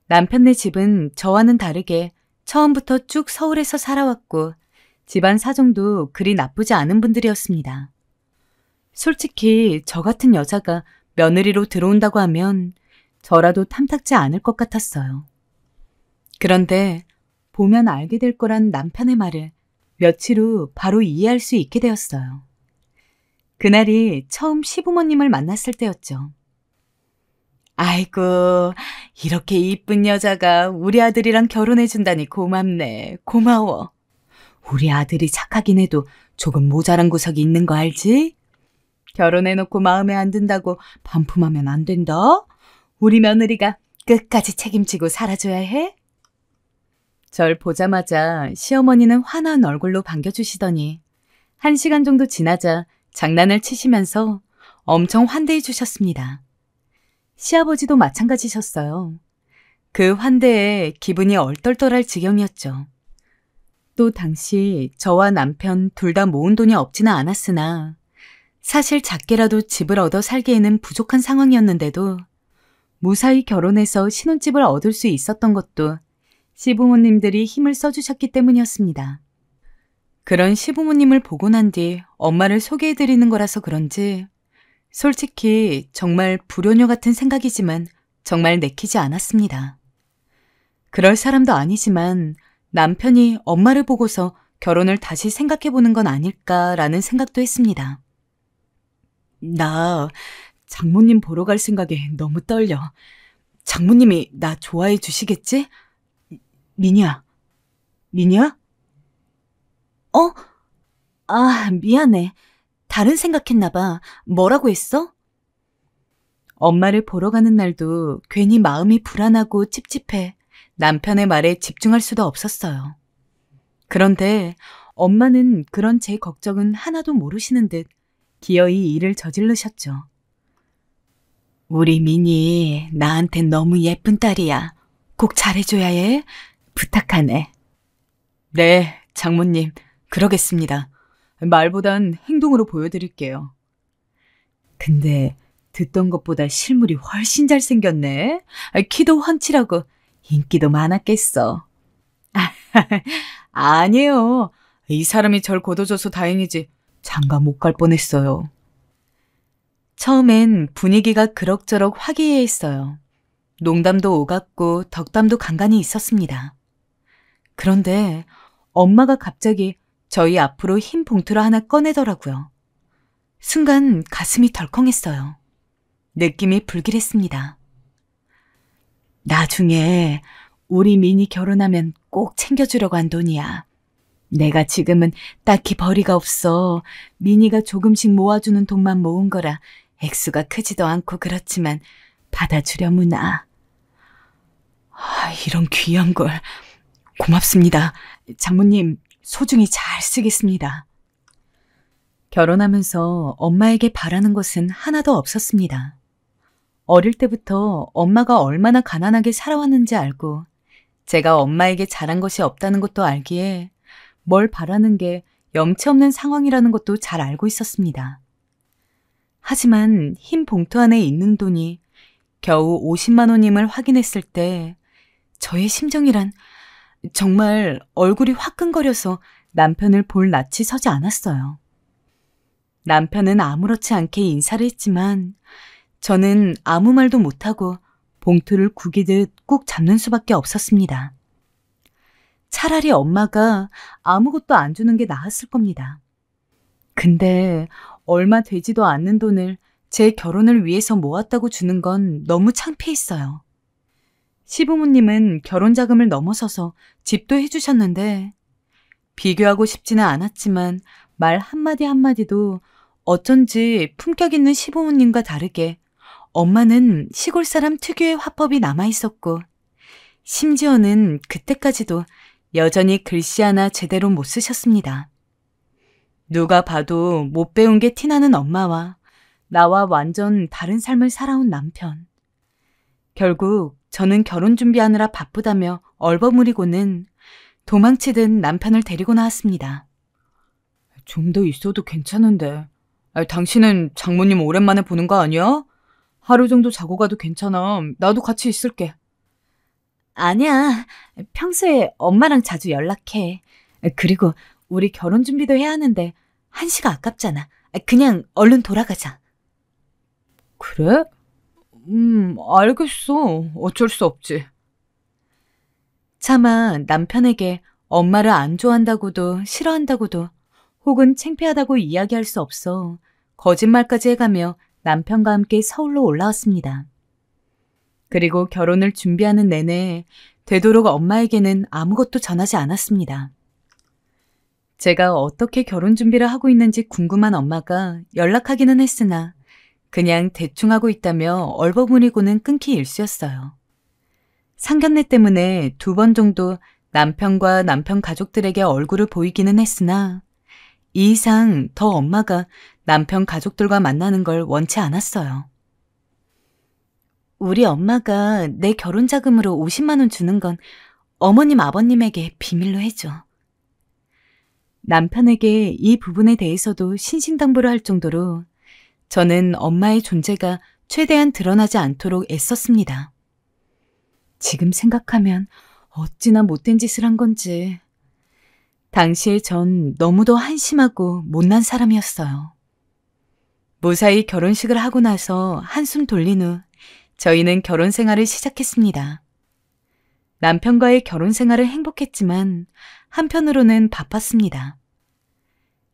남편네 집은 저와는 다르게 처음부터 쭉 서울에서 살아왔고 집안 사정도 그리 나쁘지 않은 분들이었습니다. 솔직히 저 같은 여자가 며느리로 들어온다고 하면 저라도 탐탁지 않을 것 같았어요. 그런데 보면 알게 될 거란 남편의 말을 며칠 후 바로 이해할 수 있게 되었어요. 그날이 처음 시부모님을 만났을 때였죠. 아이고, 이렇게 이쁜 여자가 우리 아들이랑 결혼해준다니 고맙네. 고마워. 우리 아들이 착하긴 해도 조금 모자란 구석이 있는 거 알지? 결혼해놓고 마음에 안 든다고 반품하면 안 된다. 우리 며느리가 끝까지 책임지고 살아줘야 해. 절 보자마자 시어머니는 환한 얼굴로 반겨주시더니 1시간 정도 지나자 장난을 치시면서 엄청 환대해 주셨습니다. 시아버지도 마찬가지셨어요. 그 환대에 기분이 얼떨떨할 지경이었죠. 또 당시 저와 남편 둘 다 모은 돈이 없지는 않았으나 사실 작게라도 집을 얻어 살기에는 부족한 상황이었는데도 무사히 결혼해서 신혼집을 얻을 수 있었던 것도 시부모님들이 힘을 써주셨기 때문이었습니다. 그런 시부모님을 보고 난 뒤 엄마를 소개해드리는 거라서 그런지 솔직히 정말 불효녀 같은 생각이지만 정말 내키지 않았습니다. 그럴 사람도 아니지만 남편이 엄마를 보고서 결혼을 다시 생각해보는 건 아닐까라는 생각도 했습니다. 나 장모님 보러 갈 생각에 너무 떨려. 장모님이 나 좋아해 주시겠지? 미니야. 미니야? 미안해. 다른 생각했나 봐. 뭐라고 했어? 엄마를 보러 가는 날도 괜히 마음이 불안하고 찝찝해 남편의 말에 집중할 수도 없었어요. 그런데 엄마는 그런 제 걱정은 하나도 모르시는 듯 기어이 일을 저지르셨죠. 우리 미니 나한텐 너무 예쁜 딸이야. 꼭 잘해줘야 해. 부탁하네. 네, 장모님. 그러겠습니다. 말보단 행동으로 보여드릴게요. 근데 듣던 것보다 실물이 훨씬 잘생겼네. 키도 훤칠하고 인기도 많았겠어. 아니에요. 이 사람이 절 거둬줘서 다행이지 장가 못 갈 뻔했어요. 처음엔 분위기가 그럭저럭 화기애애했어요. 농담도 오갔고 덕담도 간간히 있었습니다. 그런데 엄마가 갑자기 저희 앞으로 흰 봉투를 하나 꺼내더라고요. 순간 가슴이 덜컹했어요. 느낌이 불길했습니다. 나중에 우리 미니 결혼하면 꼭 챙겨주려고 한 돈이야. 내가 지금은 딱히 벌이가 없어. 미니가 조금씩 모아주는 돈만 모은 거라 액수가 크지도 않고 그렇지만 받아주려무나. 이런 귀한 걸. 고맙습니다. 장모님, 소중히 잘 쓰겠습니다. 결혼하면서 엄마에게 바라는 것은 하나도 없었습니다. 어릴 때부터 엄마가 얼마나 가난하게 살아왔는지 알고 제가 엄마에게 잘한 것이 없다는 것도 알기에 뭘 바라는 게 염치 없는 상황이라는 것도 잘 알고 있었습니다. 하지만 흰 봉투 안에 있는 돈이 겨우 50만 원임을 확인했을 때 저의 심정이란 정말 얼굴이 화끈거려서 남편을 볼 낯이 서지 않았어요. 남편은 아무렇지 않게 인사를 했지만 저는 아무 말도 못하고 봉투를 구기듯 꾹 잡는 수밖에 없었습니다. 차라리 엄마가 아무것도 안 주는 게 나았을 겁니다. 근데 얼마 되지도 않는 돈을 제 결혼을 위해서 모았다고 주는 건 너무 창피했어요. 시부모님은 결혼 자금을 넘어서서 집도 해주셨는데 비교하고 싶지는 않았지만 말 한마디 한마디도 어쩐지 품격 있는 시부모님과 다르게 엄마는 시골 사람 특유의 화법이 남아있었고 심지어는 그때까지도 여전히 글씨 하나 제대로 못 쓰셨습니다. 누가 봐도 못 배운 게 티나는 엄마와 나와 완전 다른 삶을 살아온 남편. 결국 저는 결혼 준비하느라 바쁘다며 얼버무리고는 도망치듯 남편을 데리고 나왔습니다. 좀 더 있어도 괜찮은데. 당신은 장모님 오랜만에 보는 거 아니야? 하루 정도 자고 가도 괜찮아. 나도 같이 있을게. 아니야. 평소에 엄마랑 자주 연락해. 그리고 우리 결혼 준비도 해야 하는데 한시가 아깝잖아. 그냥 얼른 돌아가자. 그래? 알겠어. 어쩔 수 없지. 차마 남편에게 엄마를 안 좋아한다고도 싫어한다고도 혹은 창피하다고 이야기할 수 없어 거짓말까지 해가며 남편과 함께 서울로 올라왔습니다. 그리고 결혼을 준비하는 내내 되도록 엄마에게는 아무것도 전하지 않았습니다. 제가 어떻게 결혼 준비를 하고 있는지 궁금한 엄마가 연락하기는 했으나 그냥 대충 하고 있다며 얼버무리고는 끊기 일쑤였어요. 상견례 때문에 2번 정도 남편과 남편 가족들에게 얼굴을 보이기는 했으나 이 이상 더 엄마가 남편 가족들과 만나는 걸 원치 않았어요. 우리 엄마가 내 결혼 자금으로 50만 원 주는 건 어머님 아버님에게 비밀로 해줘. 남편에게 이 부분에 대해서도 신신당부를 할 정도로 저는 엄마의 존재가 최대한 드러나지 않도록 애썼습니다. 지금 생각하면 어찌나 못된 짓을 한 건지. 당시에 전 너무도 한심하고 못난 사람이었어요. 무사히 결혼식을 하고 나서 한숨 돌린 후 저희는 결혼 생활을 시작했습니다. 남편과의 결혼 생활은 행복했지만 한편으로는 바빴습니다.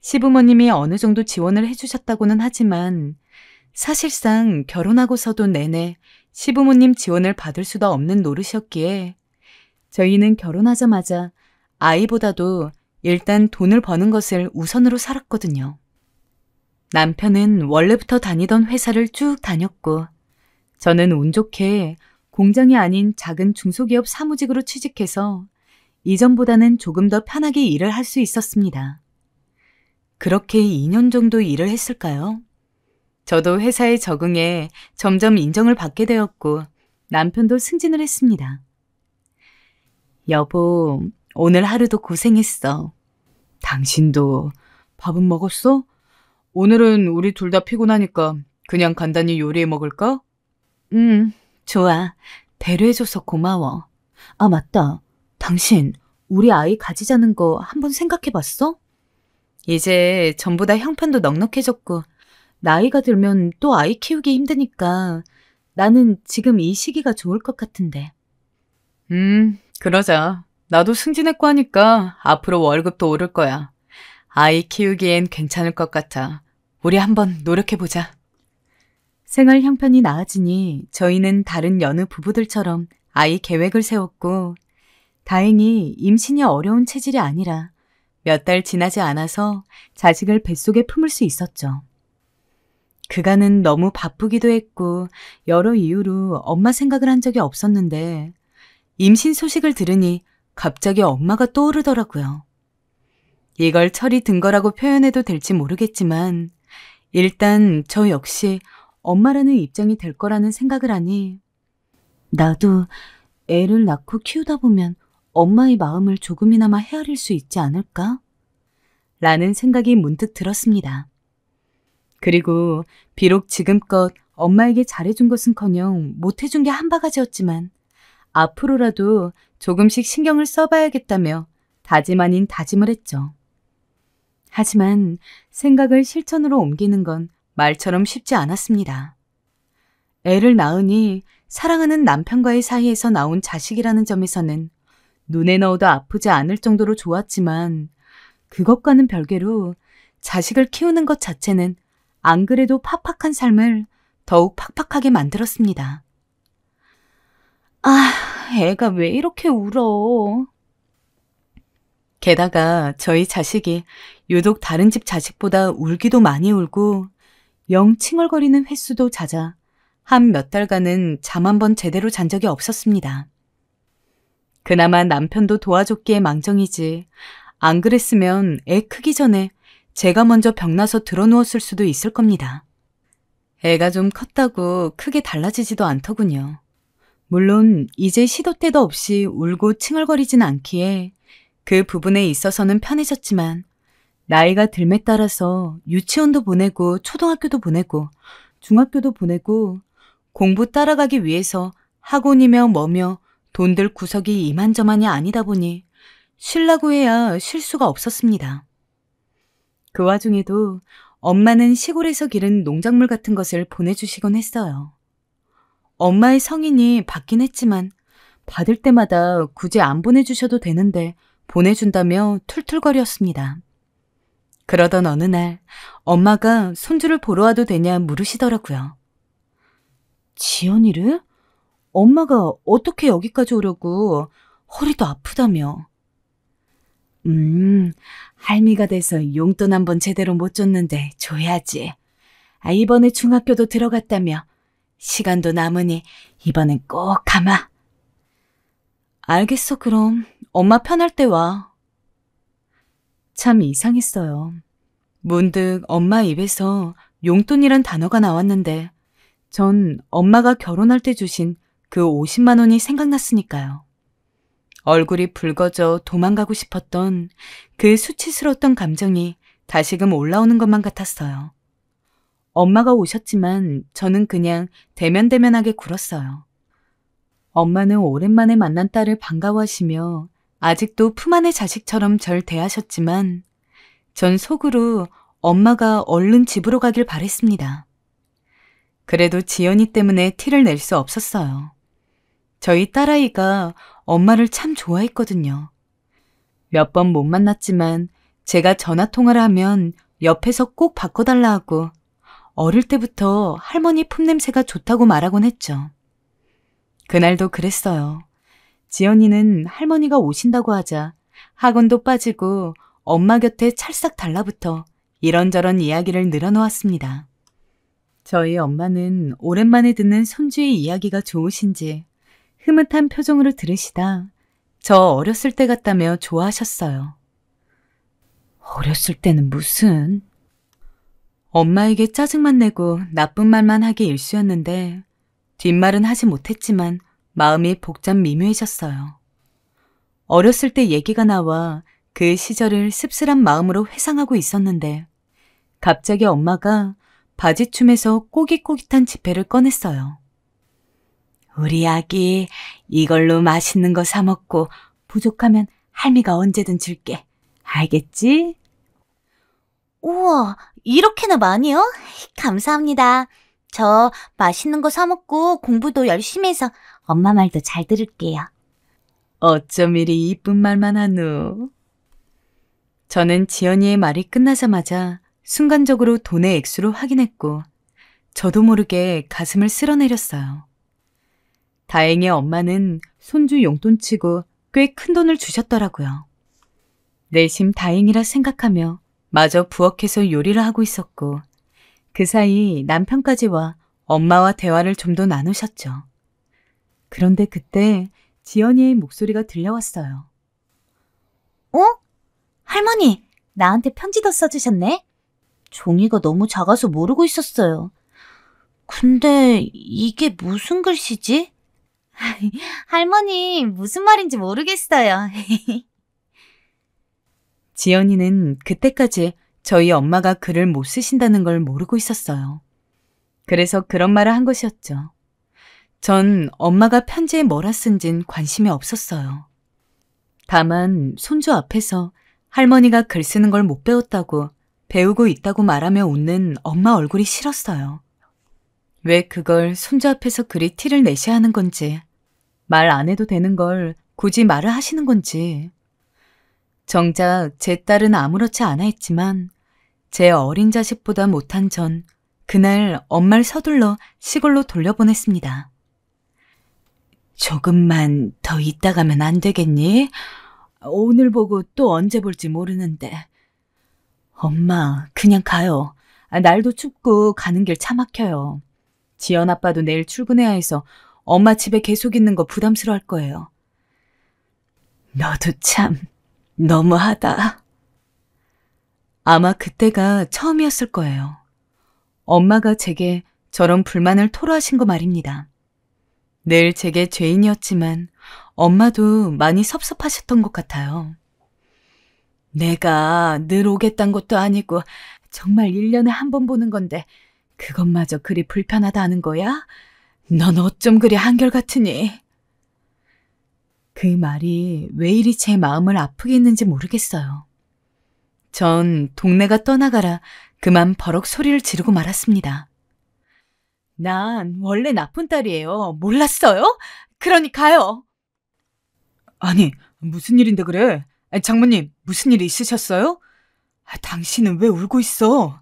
시부모님이 어느 정도 지원을 해주셨다고는 하지만 사실상 결혼하고서도 내내 시부모님 지원을 받을 수도 없는 노릇이었기에 저희는 결혼하자마자 아이보다도 일단 돈을 버는 것을 우선으로 살았거든요. 남편은 원래부터 다니던 회사를 쭉 다녔고 저는 운 좋게 공장이 아닌 작은 중소기업 사무직으로 취직해서 이전보다는 조금 더 편하게 일을 할 수 있었습니다. 그렇게 2년 정도 일을 했을까요? 저도 회사에 적응해 점점 인정을 받게 되었고 남편도 승진을 했습니다. 여보, 오늘 하루도 고생했어. 당신도 밥은 먹었어? 오늘은 우리 둘 다 피곤하니까 그냥 간단히 요리해 먹을까? 좋아. 배려해줘서 고마워. 아, 맞다. 당신 우리 아이 가지자는 거 한번 생각해봤어? 이제 전부 다 형편도 넉넉해졌고 나이가 들면 또 아이 키우기 힘드니까 나는 지금 이 시기가 좋을 것 같은데. 그러자. 나도 승진했고 하니까 앞으로 월급도 오를 거야. 아이 키우기엔 괜찮을 것 같아. 우리 한번 노력해보자. 생활 형편이 나아지니 저희는 다른 여느 부부들처럼 아이 계획을 세웠고 다행히 임신이 어려운 체질이 아니라 몇 달 지나지 않아서 자식을 뱃속에 품을 수 있었죠. 그간은 너무 바쁘기도 했고 여러 이유로 엄마 생각을 한 적이 없었는데 임신 소식을 들으니 갑자기 엄마가 떠오르더라고요. 이걸 철이 든 거라고 표현해도 될지 모르겠지만 일단 저 역시 엄마라는 입장이 될 거라는 생각을 하니 나도 애를 낳고 키우다 보면 엄마의 마음을 조금이나마 헤아릴 수 있지 않을까? 라는 생각이 문득 들었습니다. 그리고 비록 지금껏 엄마에게 잘해준 것은커녕 못해준 게 한 바가지였지만 앞으로라도 조금씩 신경을 써봐야겠다며 다짐 아닌 다짐을 했죠. 하지만 생각을 실천으로 옮기는 건 말처럼 쉽지 않았습니다. 애를 낳으니 사랑하는 남편과의 사이에서 나온 자식이라는 점에서는 눈에 넣어도 아프지 않을 정도로 좋았지만 그것과는 별개로 자식을 키우는 것 자체는 안 그래도 팍팍한 삶을 더욱 팍팍하게 만들었습니다. 아, 애가 왜 이렇게 울어? 게다가 저희 자식이 유독 다른 집 자식보다 울기도 많이 울고 영 칭얼거리는 횟수도 잦아 한 몇 달간은 잠 한 번 제대로 잔 적이 없었습니다. 그나마 남편도 도와줬기에 망정이지 안 그랬으면 애 크기 전에 제가 먼저 병나서 드러누웠을 수도 있을 겁니다. 애가 좀 컸다고 크게 달라지지도 않더군요. 물론 이제 시도 때도 없이 울고 칭얼거리진 않기에 그 부분에 있어서는 편해졌지만 나이가 들매 따라서 유치원도 보내고 초등학교도 보내고 중학교도 보내고 공부 따라가기 위해서 학원이며 뭐며 돈들 구석이 이만저만이 아니다 보니 쉬려고 해야 쉴 수가 없었습니다. 그 와중에도 엄마는 시골에서 기른 농작물 같은 것을 보내주시곤 했어요. 엄마의 성인이 받긴 했지만 받을 때마다 굳이 안 보내주셔도 되는데 보내준다며 툴툴거렸습니다. 그러던 어느 날 엄마가 손주를 보러 와도 되냐 물으시더라고요. 지연이를? 엄마가 어떻게 여기까지 오려고 허리도 아프다며. 할미가 돼서 용돈 한번 제대로 못 줬는데 줘야지. 이번에 중학교도 들어갔다며. 시간도 남으니 이번엔 꼭 가마. 알겠어 그럼. 엄마 편할 때 와. 참 이상했어요. 문득 엄마 입에서 용돈이란 단어가 나왔는데 전 엄마가 결혼할 때 주신 그 50만 원이 생각났으니까요. 얼굴이 붉어져 도망가고 싶었던 그 수치스러웠던 감정이 다시금 올라오는 것만 같았어요. 엄마가 오셨지만 저는 그냥 대면대면하게 굴었어요. 엄마는 오랜만에 만난 딸을 반가워하시며 아직도 품 안의 자식처럼 절 대하셨지만 전 속으로 엄마가 얼른 집으로 가길 바랬습니다. 그래도 지연이 때문에 티를 낼 수 없었어요. 저희 딸아이가 엄마를 참 좋아했거든요. 몇 번 못 만났지만 제가 전화통화를 하면 옆에서 꼭 바꿔달라 하고 어릴 때부터 할머니 품냄새가 좋다고 말하곤 했죠. 그날도 그랬어요. 지연이는 할머니가 오신다고 하자 학원도 빠지고 엄마 곁에 찰싹 달라붙어 이런저런 이야기를 늘어놓았습니다. 저희 엄마는 오랜만에 듣는 손주의 이야기가 좋으신지 흐뭇한 표정으로 들으시다 저 어렸을 때 같다며 좋아하셨어요. 어렸을 때는 무슨? 엄마에게 짜증만 내고 나쁜 말만 하기 일쑤였는데 뒷말은 하지 못했지만 마음이 복잡 미묘해졌어요. 어렸을 때 얘기가 나와 그 시절을 씁쓸한 마음으로 회상하고 있었는데 갑자기 엄마가 바지춤에서 꼬깃꼬깃한 지폐를 꺼냈어요. 우리 아기 이걸로 맛있는 거 사 먹고 부족하면 할미가 언제든 줄게. 알겠지? 우와, 이렇게나 많이요? 감사합니다. 저 맛있는 거 사 먹고 공부도 열심히 해서 엄마 말도 잘 들을게요. 어쩜 이리 이쁜 말만 하누. 저는 지연이의 말이 끝나자마자 순간적으로 돈의 액수를 확인했고 저도 모르게 가슴을 쓸어내렸어요. 다행히 엄마는 손주 용돈치고 꽤 큰 돈을 주셨더라고요. 내심 다행이라 생각하며 마저 부엌에서 요리를 하고 있었고 그 사이 남편까지 와 엄마와 대화를 좀 더 나누셨죠. 그런데 그때 지연이의 목소리가 들려왔어요. 어? 할머니, 나한테 편지도 써주셨네? 종이가 너무 작아서 모르고 있었어요. 근데 이게 무슨 글씨지? 할머니, 무슨 말인지 모르겠어요. 지연이는 그때까지 저희 엄마가 글을 못 쓰신다는 걸 모르고 있었어요. 그래서 그런 말을 한 것이었죠. 전 엄마가 편지에 뭐라 쓴진 관심이 없었어요. 다만 손주 앞에서 할머니가 글 쓰는 걸 못 배웠다고 배우고 있다고 말하며 웃는 엄마 얼굴이 싫었어요. 왜 그걸 손주 앞에서 그리 티를 내셔야 하는 건지, 말 안 해도 되는 걸 굳이 말을 하시는 건지. 정작 제 딸은 아무렇지 않아 했지만 제 어린 자식보다 못한 전 그날 엄마를 서둘러 시골로 돌려보냈습니다. 조금만 더 있다 가면 안 되겠니? 오늘 보고 또 언제 볼지 모르는데. 엄마, 그냥 가요. 날도 춥고 가는 길 차 막혀요. 지연 아빠도 내일 출근해야 해서 엄마 집에 계속 있는 거 부담스러워할 거예요. 너도 참 너무하다. 아마 그때가 처음이었을 거예요. 엄마가 제게 저런 불만을 토로하신 거 말입니다. 늘 제게 죄인이었지만 엄마도 많이 섭섭하셨던 것 같아요. 내가 늘 오겠단 것도 아니고 정말 1년에 한 번 보는 건데 그것마저 그리 불편하다 하는 거야? 넌 어쩜 그리 한결같으니? 그 말이 왜 이리 제 마음을 아프게 했는지 모르겠어요. 전 동네가 떠나가라 그만 버럭 소리를 지르고 말았습니다. 난 원래 나쁜 딸이에요. 몰랐어요? 그러니 가요. 아니, 무슨 일인데 그래? 장모님, 무슨 일이 있으셨어요? 당신은 왜 울고 있어?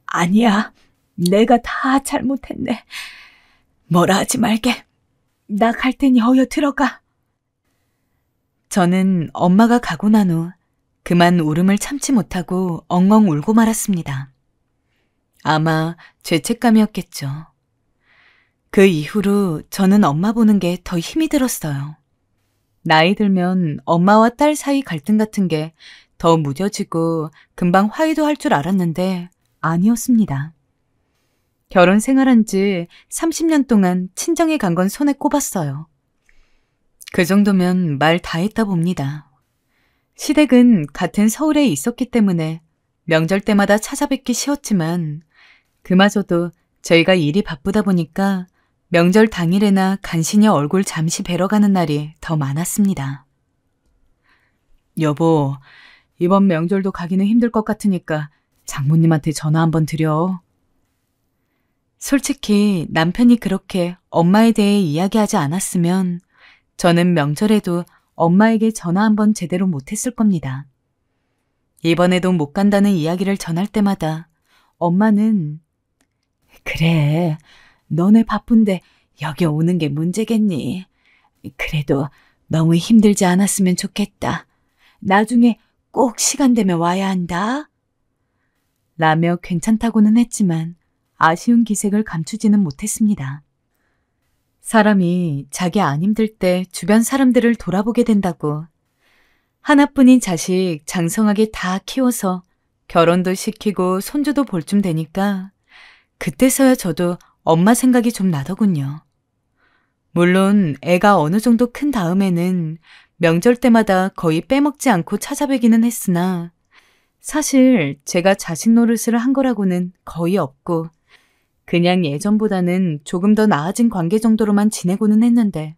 아니야, 내가 다 잘못했네. 뭐라 하지 말게. 나 갈 테니 어여 들어가. 저는 엄마가 가고 난 후 그만 울음을 참지 못하고 엉엉 울고 말았습니다. 아마 죄책감이었겠죠. 그 이후로 저는 엄마 보는 게 더 힘이 들었어요. 나이 들면 엄마와 딸 사이 갈등 같은 게 더 무뎌지고 금방 화해도 할 줄 알았는데 아니었습니다. 결혼 생활한 지 30년 동안 친정에 간 건 손에 꼽았어요. 그 정도면 말 다 했다 봅니다. 시댁은 같은 서울에 있었기 때문에 명절 때마다 찾아뵙기 쉬웠지만 그마저도 저희가 일이 바쁘다 보니까 명절 당일에나 간신히 얼굴 잠시 뵈러 가는 날이 더 많았습니다. 여보, 이번 명절도 가기는 힘들 것 같으니까 장모님한테 전화 한번 드려. 솔직히 남편이 그렇게 엄마에 대해 이야기하지 않았으면 저는 명절에도 엄마에게 전화 한번 제대로 못했을 겁니다. 이번에도 못 간다는 이야기를 전할 때마다 엄마는 그래, 너네 바쁜데 여기 오는 게 문제겠니? 그래도 너무 힘들지 않았으면 좋겠다. 나중에 꼭 시간 되면 와야 한다. 라며 괜찮다고는 했지만 아쉬운 기색을 감추지는 못했습니다. 사람이 자기 안 힘들 때 주변 사람들을 돌아보게 된다고. 하나뿐인 자식 장성하게 다 키워서 결혼도 시키고 손주도 볼 쯤 되니까 그때서야 저도 엄마 생각이 좀 나더군요. 물론 애가 어느 정도 큰 다음에는 명절 때마다 거의 빼먹지 않고 찾아뵈기는 했으나 사실 제가 자식 노릇을 한 거라고는 거의 없고 그냥 예전보다는 조금 더 나아진 관계 정도로만 지내고는 했는데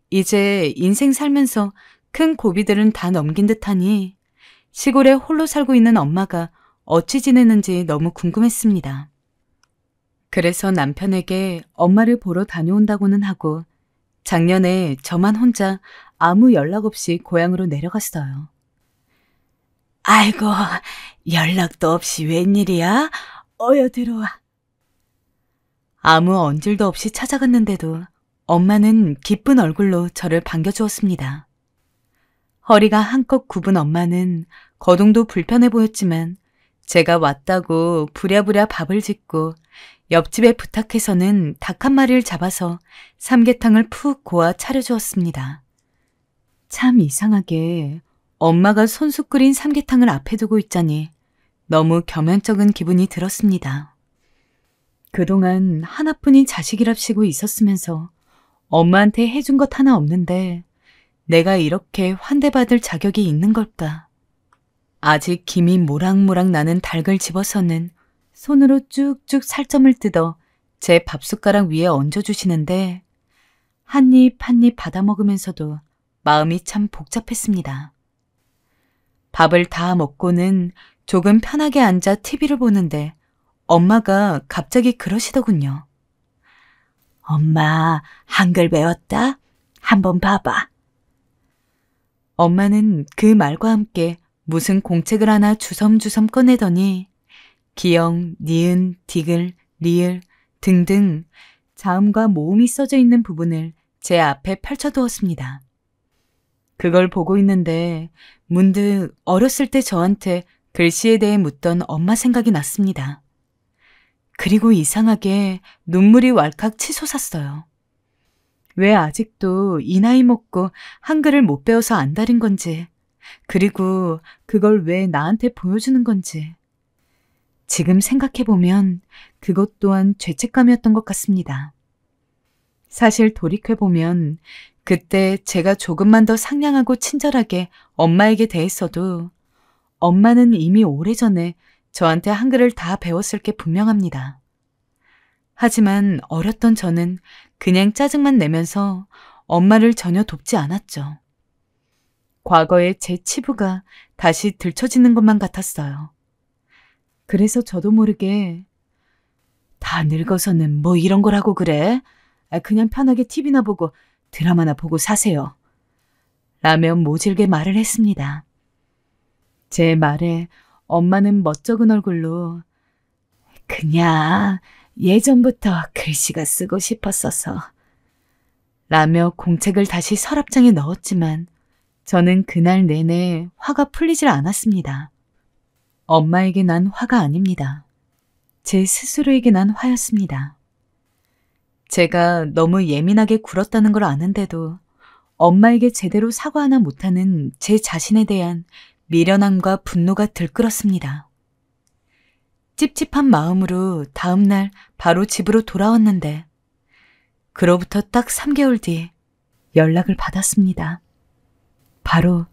이제 인생 살면서 큰 고비들은 다 넘긴 듯하니 시골에 홀로 살고 있는 엄마가 어찌 지내는지 너무 궁금했습니다. 그래서 남편에게 엄마를 보러 다녀온다고는 하고 작년에 저만 혼자 아무 연락 없이 고향으로 내려갔어요. 아이고, 연락도 없이 웬일이야? 어여 들어와. 아무 언질도 없이 찾아갔는데도 엄마는 기쁜 얼굴로 저를 반겨주었습니다. 허리가 한껏 굽은 엄마는 거동도 불편해 보였지만 제가 왔다고 부랴부랴 밥을 짓고 옆집에 부탁해서는 닭 한 마리를 잡아서 삼계탕을 푹 고아 차려주었습니다. 참 이상하게 엄마가 손수 끓인 삼계탕을 앞에 두고 있자니 너무 겸연쩍은 기분이 들었습니다. 그동안 하나뿐인 자식이랍시고 있었으면서 엄마한테 해준 것 하나 없는데 내가 이렇게 환대받을 자격이 있는 걸까? 아직 김이 모락모락 나는 닭을 집어서는 손으로 쭉쭉 살점을 뜯어 제 밥숟가락 위에 얹어주시는데 한 입 한 입 받아 먹으면서도 마음이 참 복잡했습니다. 밥을 다 먹고는 조금 편하게 앉아 TV를 보는데 엄마가 갑자기 그러시더군요. 엄마, 한글 배웠다? 한번 봐봐. 엄마는 그 말과 함께 무슨 공책을 하나 주섬주섬 꺼내더니 기역, 니은, 디귿, 리을 등등 자음과 모음이 써져 있는 부분을 제 앞에 펼쳐두었습니다. 그걸 보고 있는데 문득 어렸을 때 저한테 글씨에 대해 묻던 엄마 생각이 났습니다. 그리고 이상하게 눈물이 왈칵 치솟았어요. 왜 아직도 이 나이 먹고 한글을 못 배워서 안달인 건지, 그리고 그걸 왜 나한테 보여주는 건지. 지금 생각해보면 그것 또한 죄책감이었던 것 같습니다. 사실 돌이켜보면 그때 제가 조금만 더 상냥하고 친절하게 엄마에게 대했어도 엄마는 이미 오래전에 저한테 한글을 다 배웠을 게 분명합니다. 하지만 어렸던 저는 그냥 짜증만 내면서 엄마를 전혀 돕지 않았죠. 과거의 제 치부가 다시 들춰지는 것만 같았어요. 그래서 저도 모르게 다 늙어서는 뭐 이런 걸 하고 그래? 그냥 편하게 TV나 보고 드라마나 보고 사세요. 라며 모질게 말을 했습니다. 제 말에 엄마는 멋쩍은 얼굴로 그냥 예전부터 글씨가 쓰고 싶었어서 라며 공책을 다시 서랍장에 넣었지만 저는 그날 내내 화가 풀리질 않았습니다. 엄마에게 난 화가 아닙니다. 제 스스로에게 난 화였습니다. 제가 너무 예민하게 굴었다는 걸 아는데도 엄마에게 제대로 사과 하나 못하는 제 자신에 대한 미련함과 분노가 들끓었습니다. 찝찝한 마음으로 다음 날 바로 집으로 돌아왔는데 그로부터 딱 3개월 뒤 연락을 받았습니다. 바로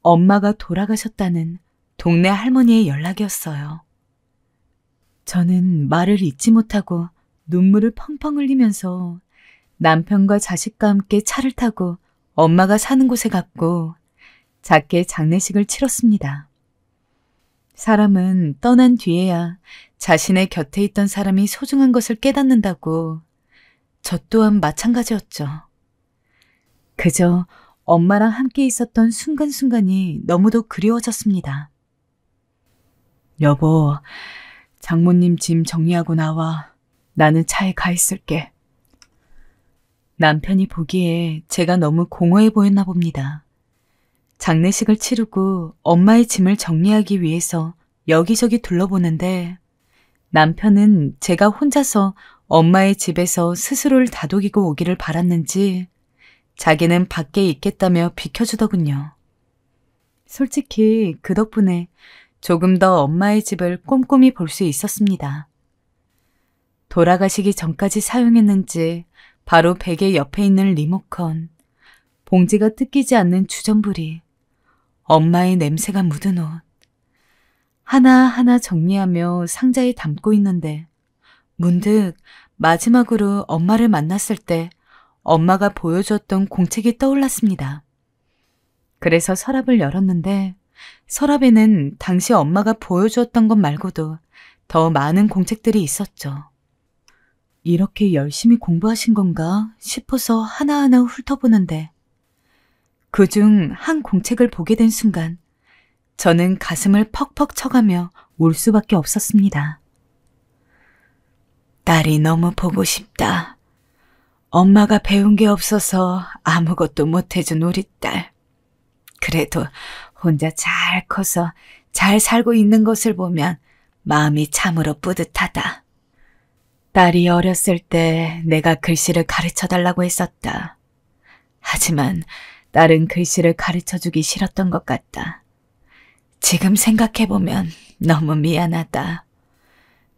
엄마가 돌아가셨다는 동네 할머니의 연락이었어요. 저는 말을 잇지 못하고 눈물을 펑펑 흘리면서 남편과 자식과 함께 차를 타고 엄마가 사는 곳에 갔고 작게 장례식을 치렀습니다. 사람은 떠난 뒤에야 자신의 곁에 있던 사람이 소중한 것을 깨닫는다고 저 또한 마찬가지였죠. 그저 엄마랑 함께 있었던 순간순간이 너무도 그리워졌습니다. 여보, 장모님 짐 정리하고 나와. 나는 차에 가 있을게. 남편이 보기에 제가 너무 공허해 보였나 봅니다. 장례식을 치르고 엄마의 짐을 정리하기 위해서 여기저기 둘러보는데 남편은 제가 혼자서 엄마의 집에서 스스로를 다독이고 오기를 바랐는지 자기는 밖에 있겠다며 비켜주더군요. 솔직히 그 덕분에 조금 더 엄마의 집을 꼼꼼히 볼 수 있었습니다. 돌아가시기 전까지 사용했는지 바로 베개 옆에 있는 리모컨, 봉지가 뜯기지 않는 주전부리, 엄마의 냄새가 묻은 옷. 하나하나 정리하며 상자에 담고 있는데 문득 마지막으로 엄마를 만났을 때 엄마가 보여주었던 공책이 떠올랐습니다. 그래서 서랍을 열었는데 서랍에는 당시 엄마가 보여주었던 것 말고도 더 많은 공책들이 있었죠. 이렇게 열심히 공부하신 건가 싶어서 하나하나 훑어보는데 그중 한 공책을 보게 된 순간 저는 가슴을 퍽퍽 쳐가며 울 수밖에 없었습니다. 딸이 너무 보고 싶다. 엄마가 배운 게 없어서 아무것도 못해준 우리 딸. 그래도 혼자 잘 커서 잘 살고 있는 것을 보면 마음이 참으로 뿌듯하다. 딸이 어렸을 때 내가 글씨를 가르쳐달라고 했었다. 하지만 딸은 글씨를 가르쳐주기 싫었던 것 같다. 지금 생각해보면 너무 미안하다.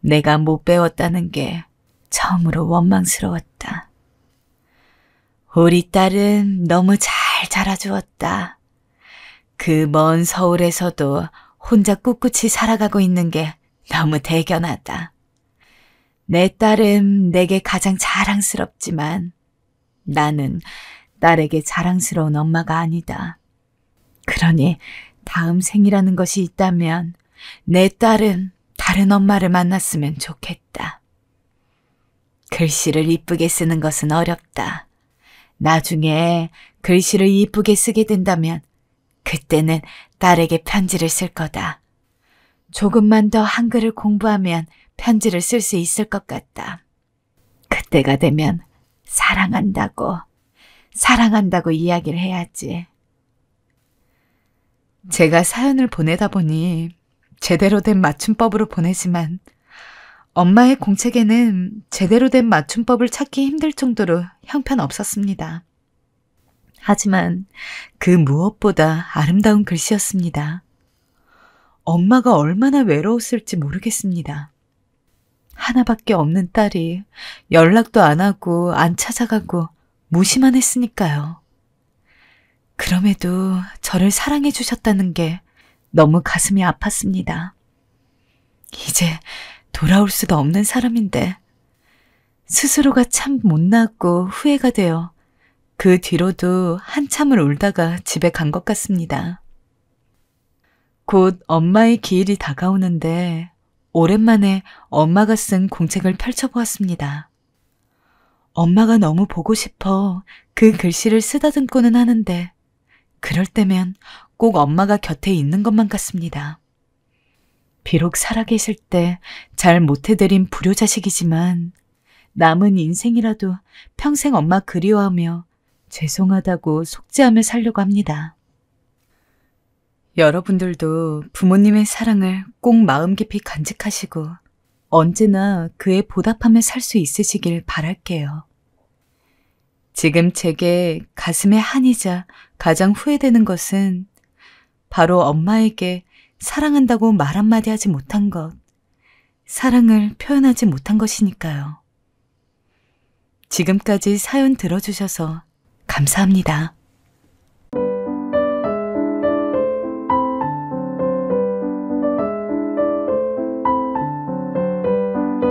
내가 못 배웠다는 게 처음으로 원망스러웠다. 우리 딸은 너무 잘 잘 자라주었다. 그 먼 서울에서도 혼자 꿋꿋이 살아가고 있는 게 너무 대견하다. 내 딸은 내게 가장 자랑스럽지만 나는 딸에게 자랑스러운 엄마가 아니다. 그러니 다음 생이라는 것이 있다면 내 딸은 다른 엄마를 만났으면 좋겠다. 글씨를 이쁘게 쓰는 것은 어렵다. 나중에 글씨를 이쁘게 쓰게 된다면 그때는 딸에게 편지를 쓸 거다. 조금만 더 한글을 공부하면 편지를 쓸 수 있을 것 같다. 그때가 되면 사랑한다고 이야기를 해야지. 제가 사연을 보내다 보니 제대로 된 맞춤법으로 보내지만 엄마의 공책에는 제대로 된 맞춤법을 찾기 힘들 정도로 형편없었습니다. 하지만 그 무엇보다 아름다운 글씨였습니다. 엄마가 얼마나 외로웠을지 모르겠습니다. 하나밖에 없는 딸이 연락도 안 하고 안 찾아가고 무시만 했으니까요. 그럼에도 저를 사랑해 주셨다는 게 너무 가슴이 아팠습니다. 이제 돌아올 수가 없는 사람인데 스스로가 참 못났고 후회가 되어 그 뒤로도 한참을 울다가 집에 간 것 같습니다. 곧 엄마의 기일이 다가오는데 오랜만에 엄마가 쓴 공책을 펼쳐보았습니다. 엄마가 너무 보고 싶어 그 글씨를 쓰다듬고는 하는데 그럴 때면 꼭 엄마가 곁에 있는 것만 같습니다. 비록 살아계실 때 잘 못해드린 불효자식이지만 남은 인생이라도 평생 엄마 그리워하며 죄송하다고 속죄하며 살려고 합니다. 여러분들도 부모님의 사랑을 꼭 마음 깊이 간직하시고 언제나 그에 보답하며 살 수 있으시길 바랄게요. 지금 제게 가슴에 한이자 가장 후회되는 것은 바로 엄마에게 사랑한다고 말 한마디 하지 못한 것, 사랑을 표현하지 못한 것이니까요. 지금까지 사연 들어주셔서 감사합니다.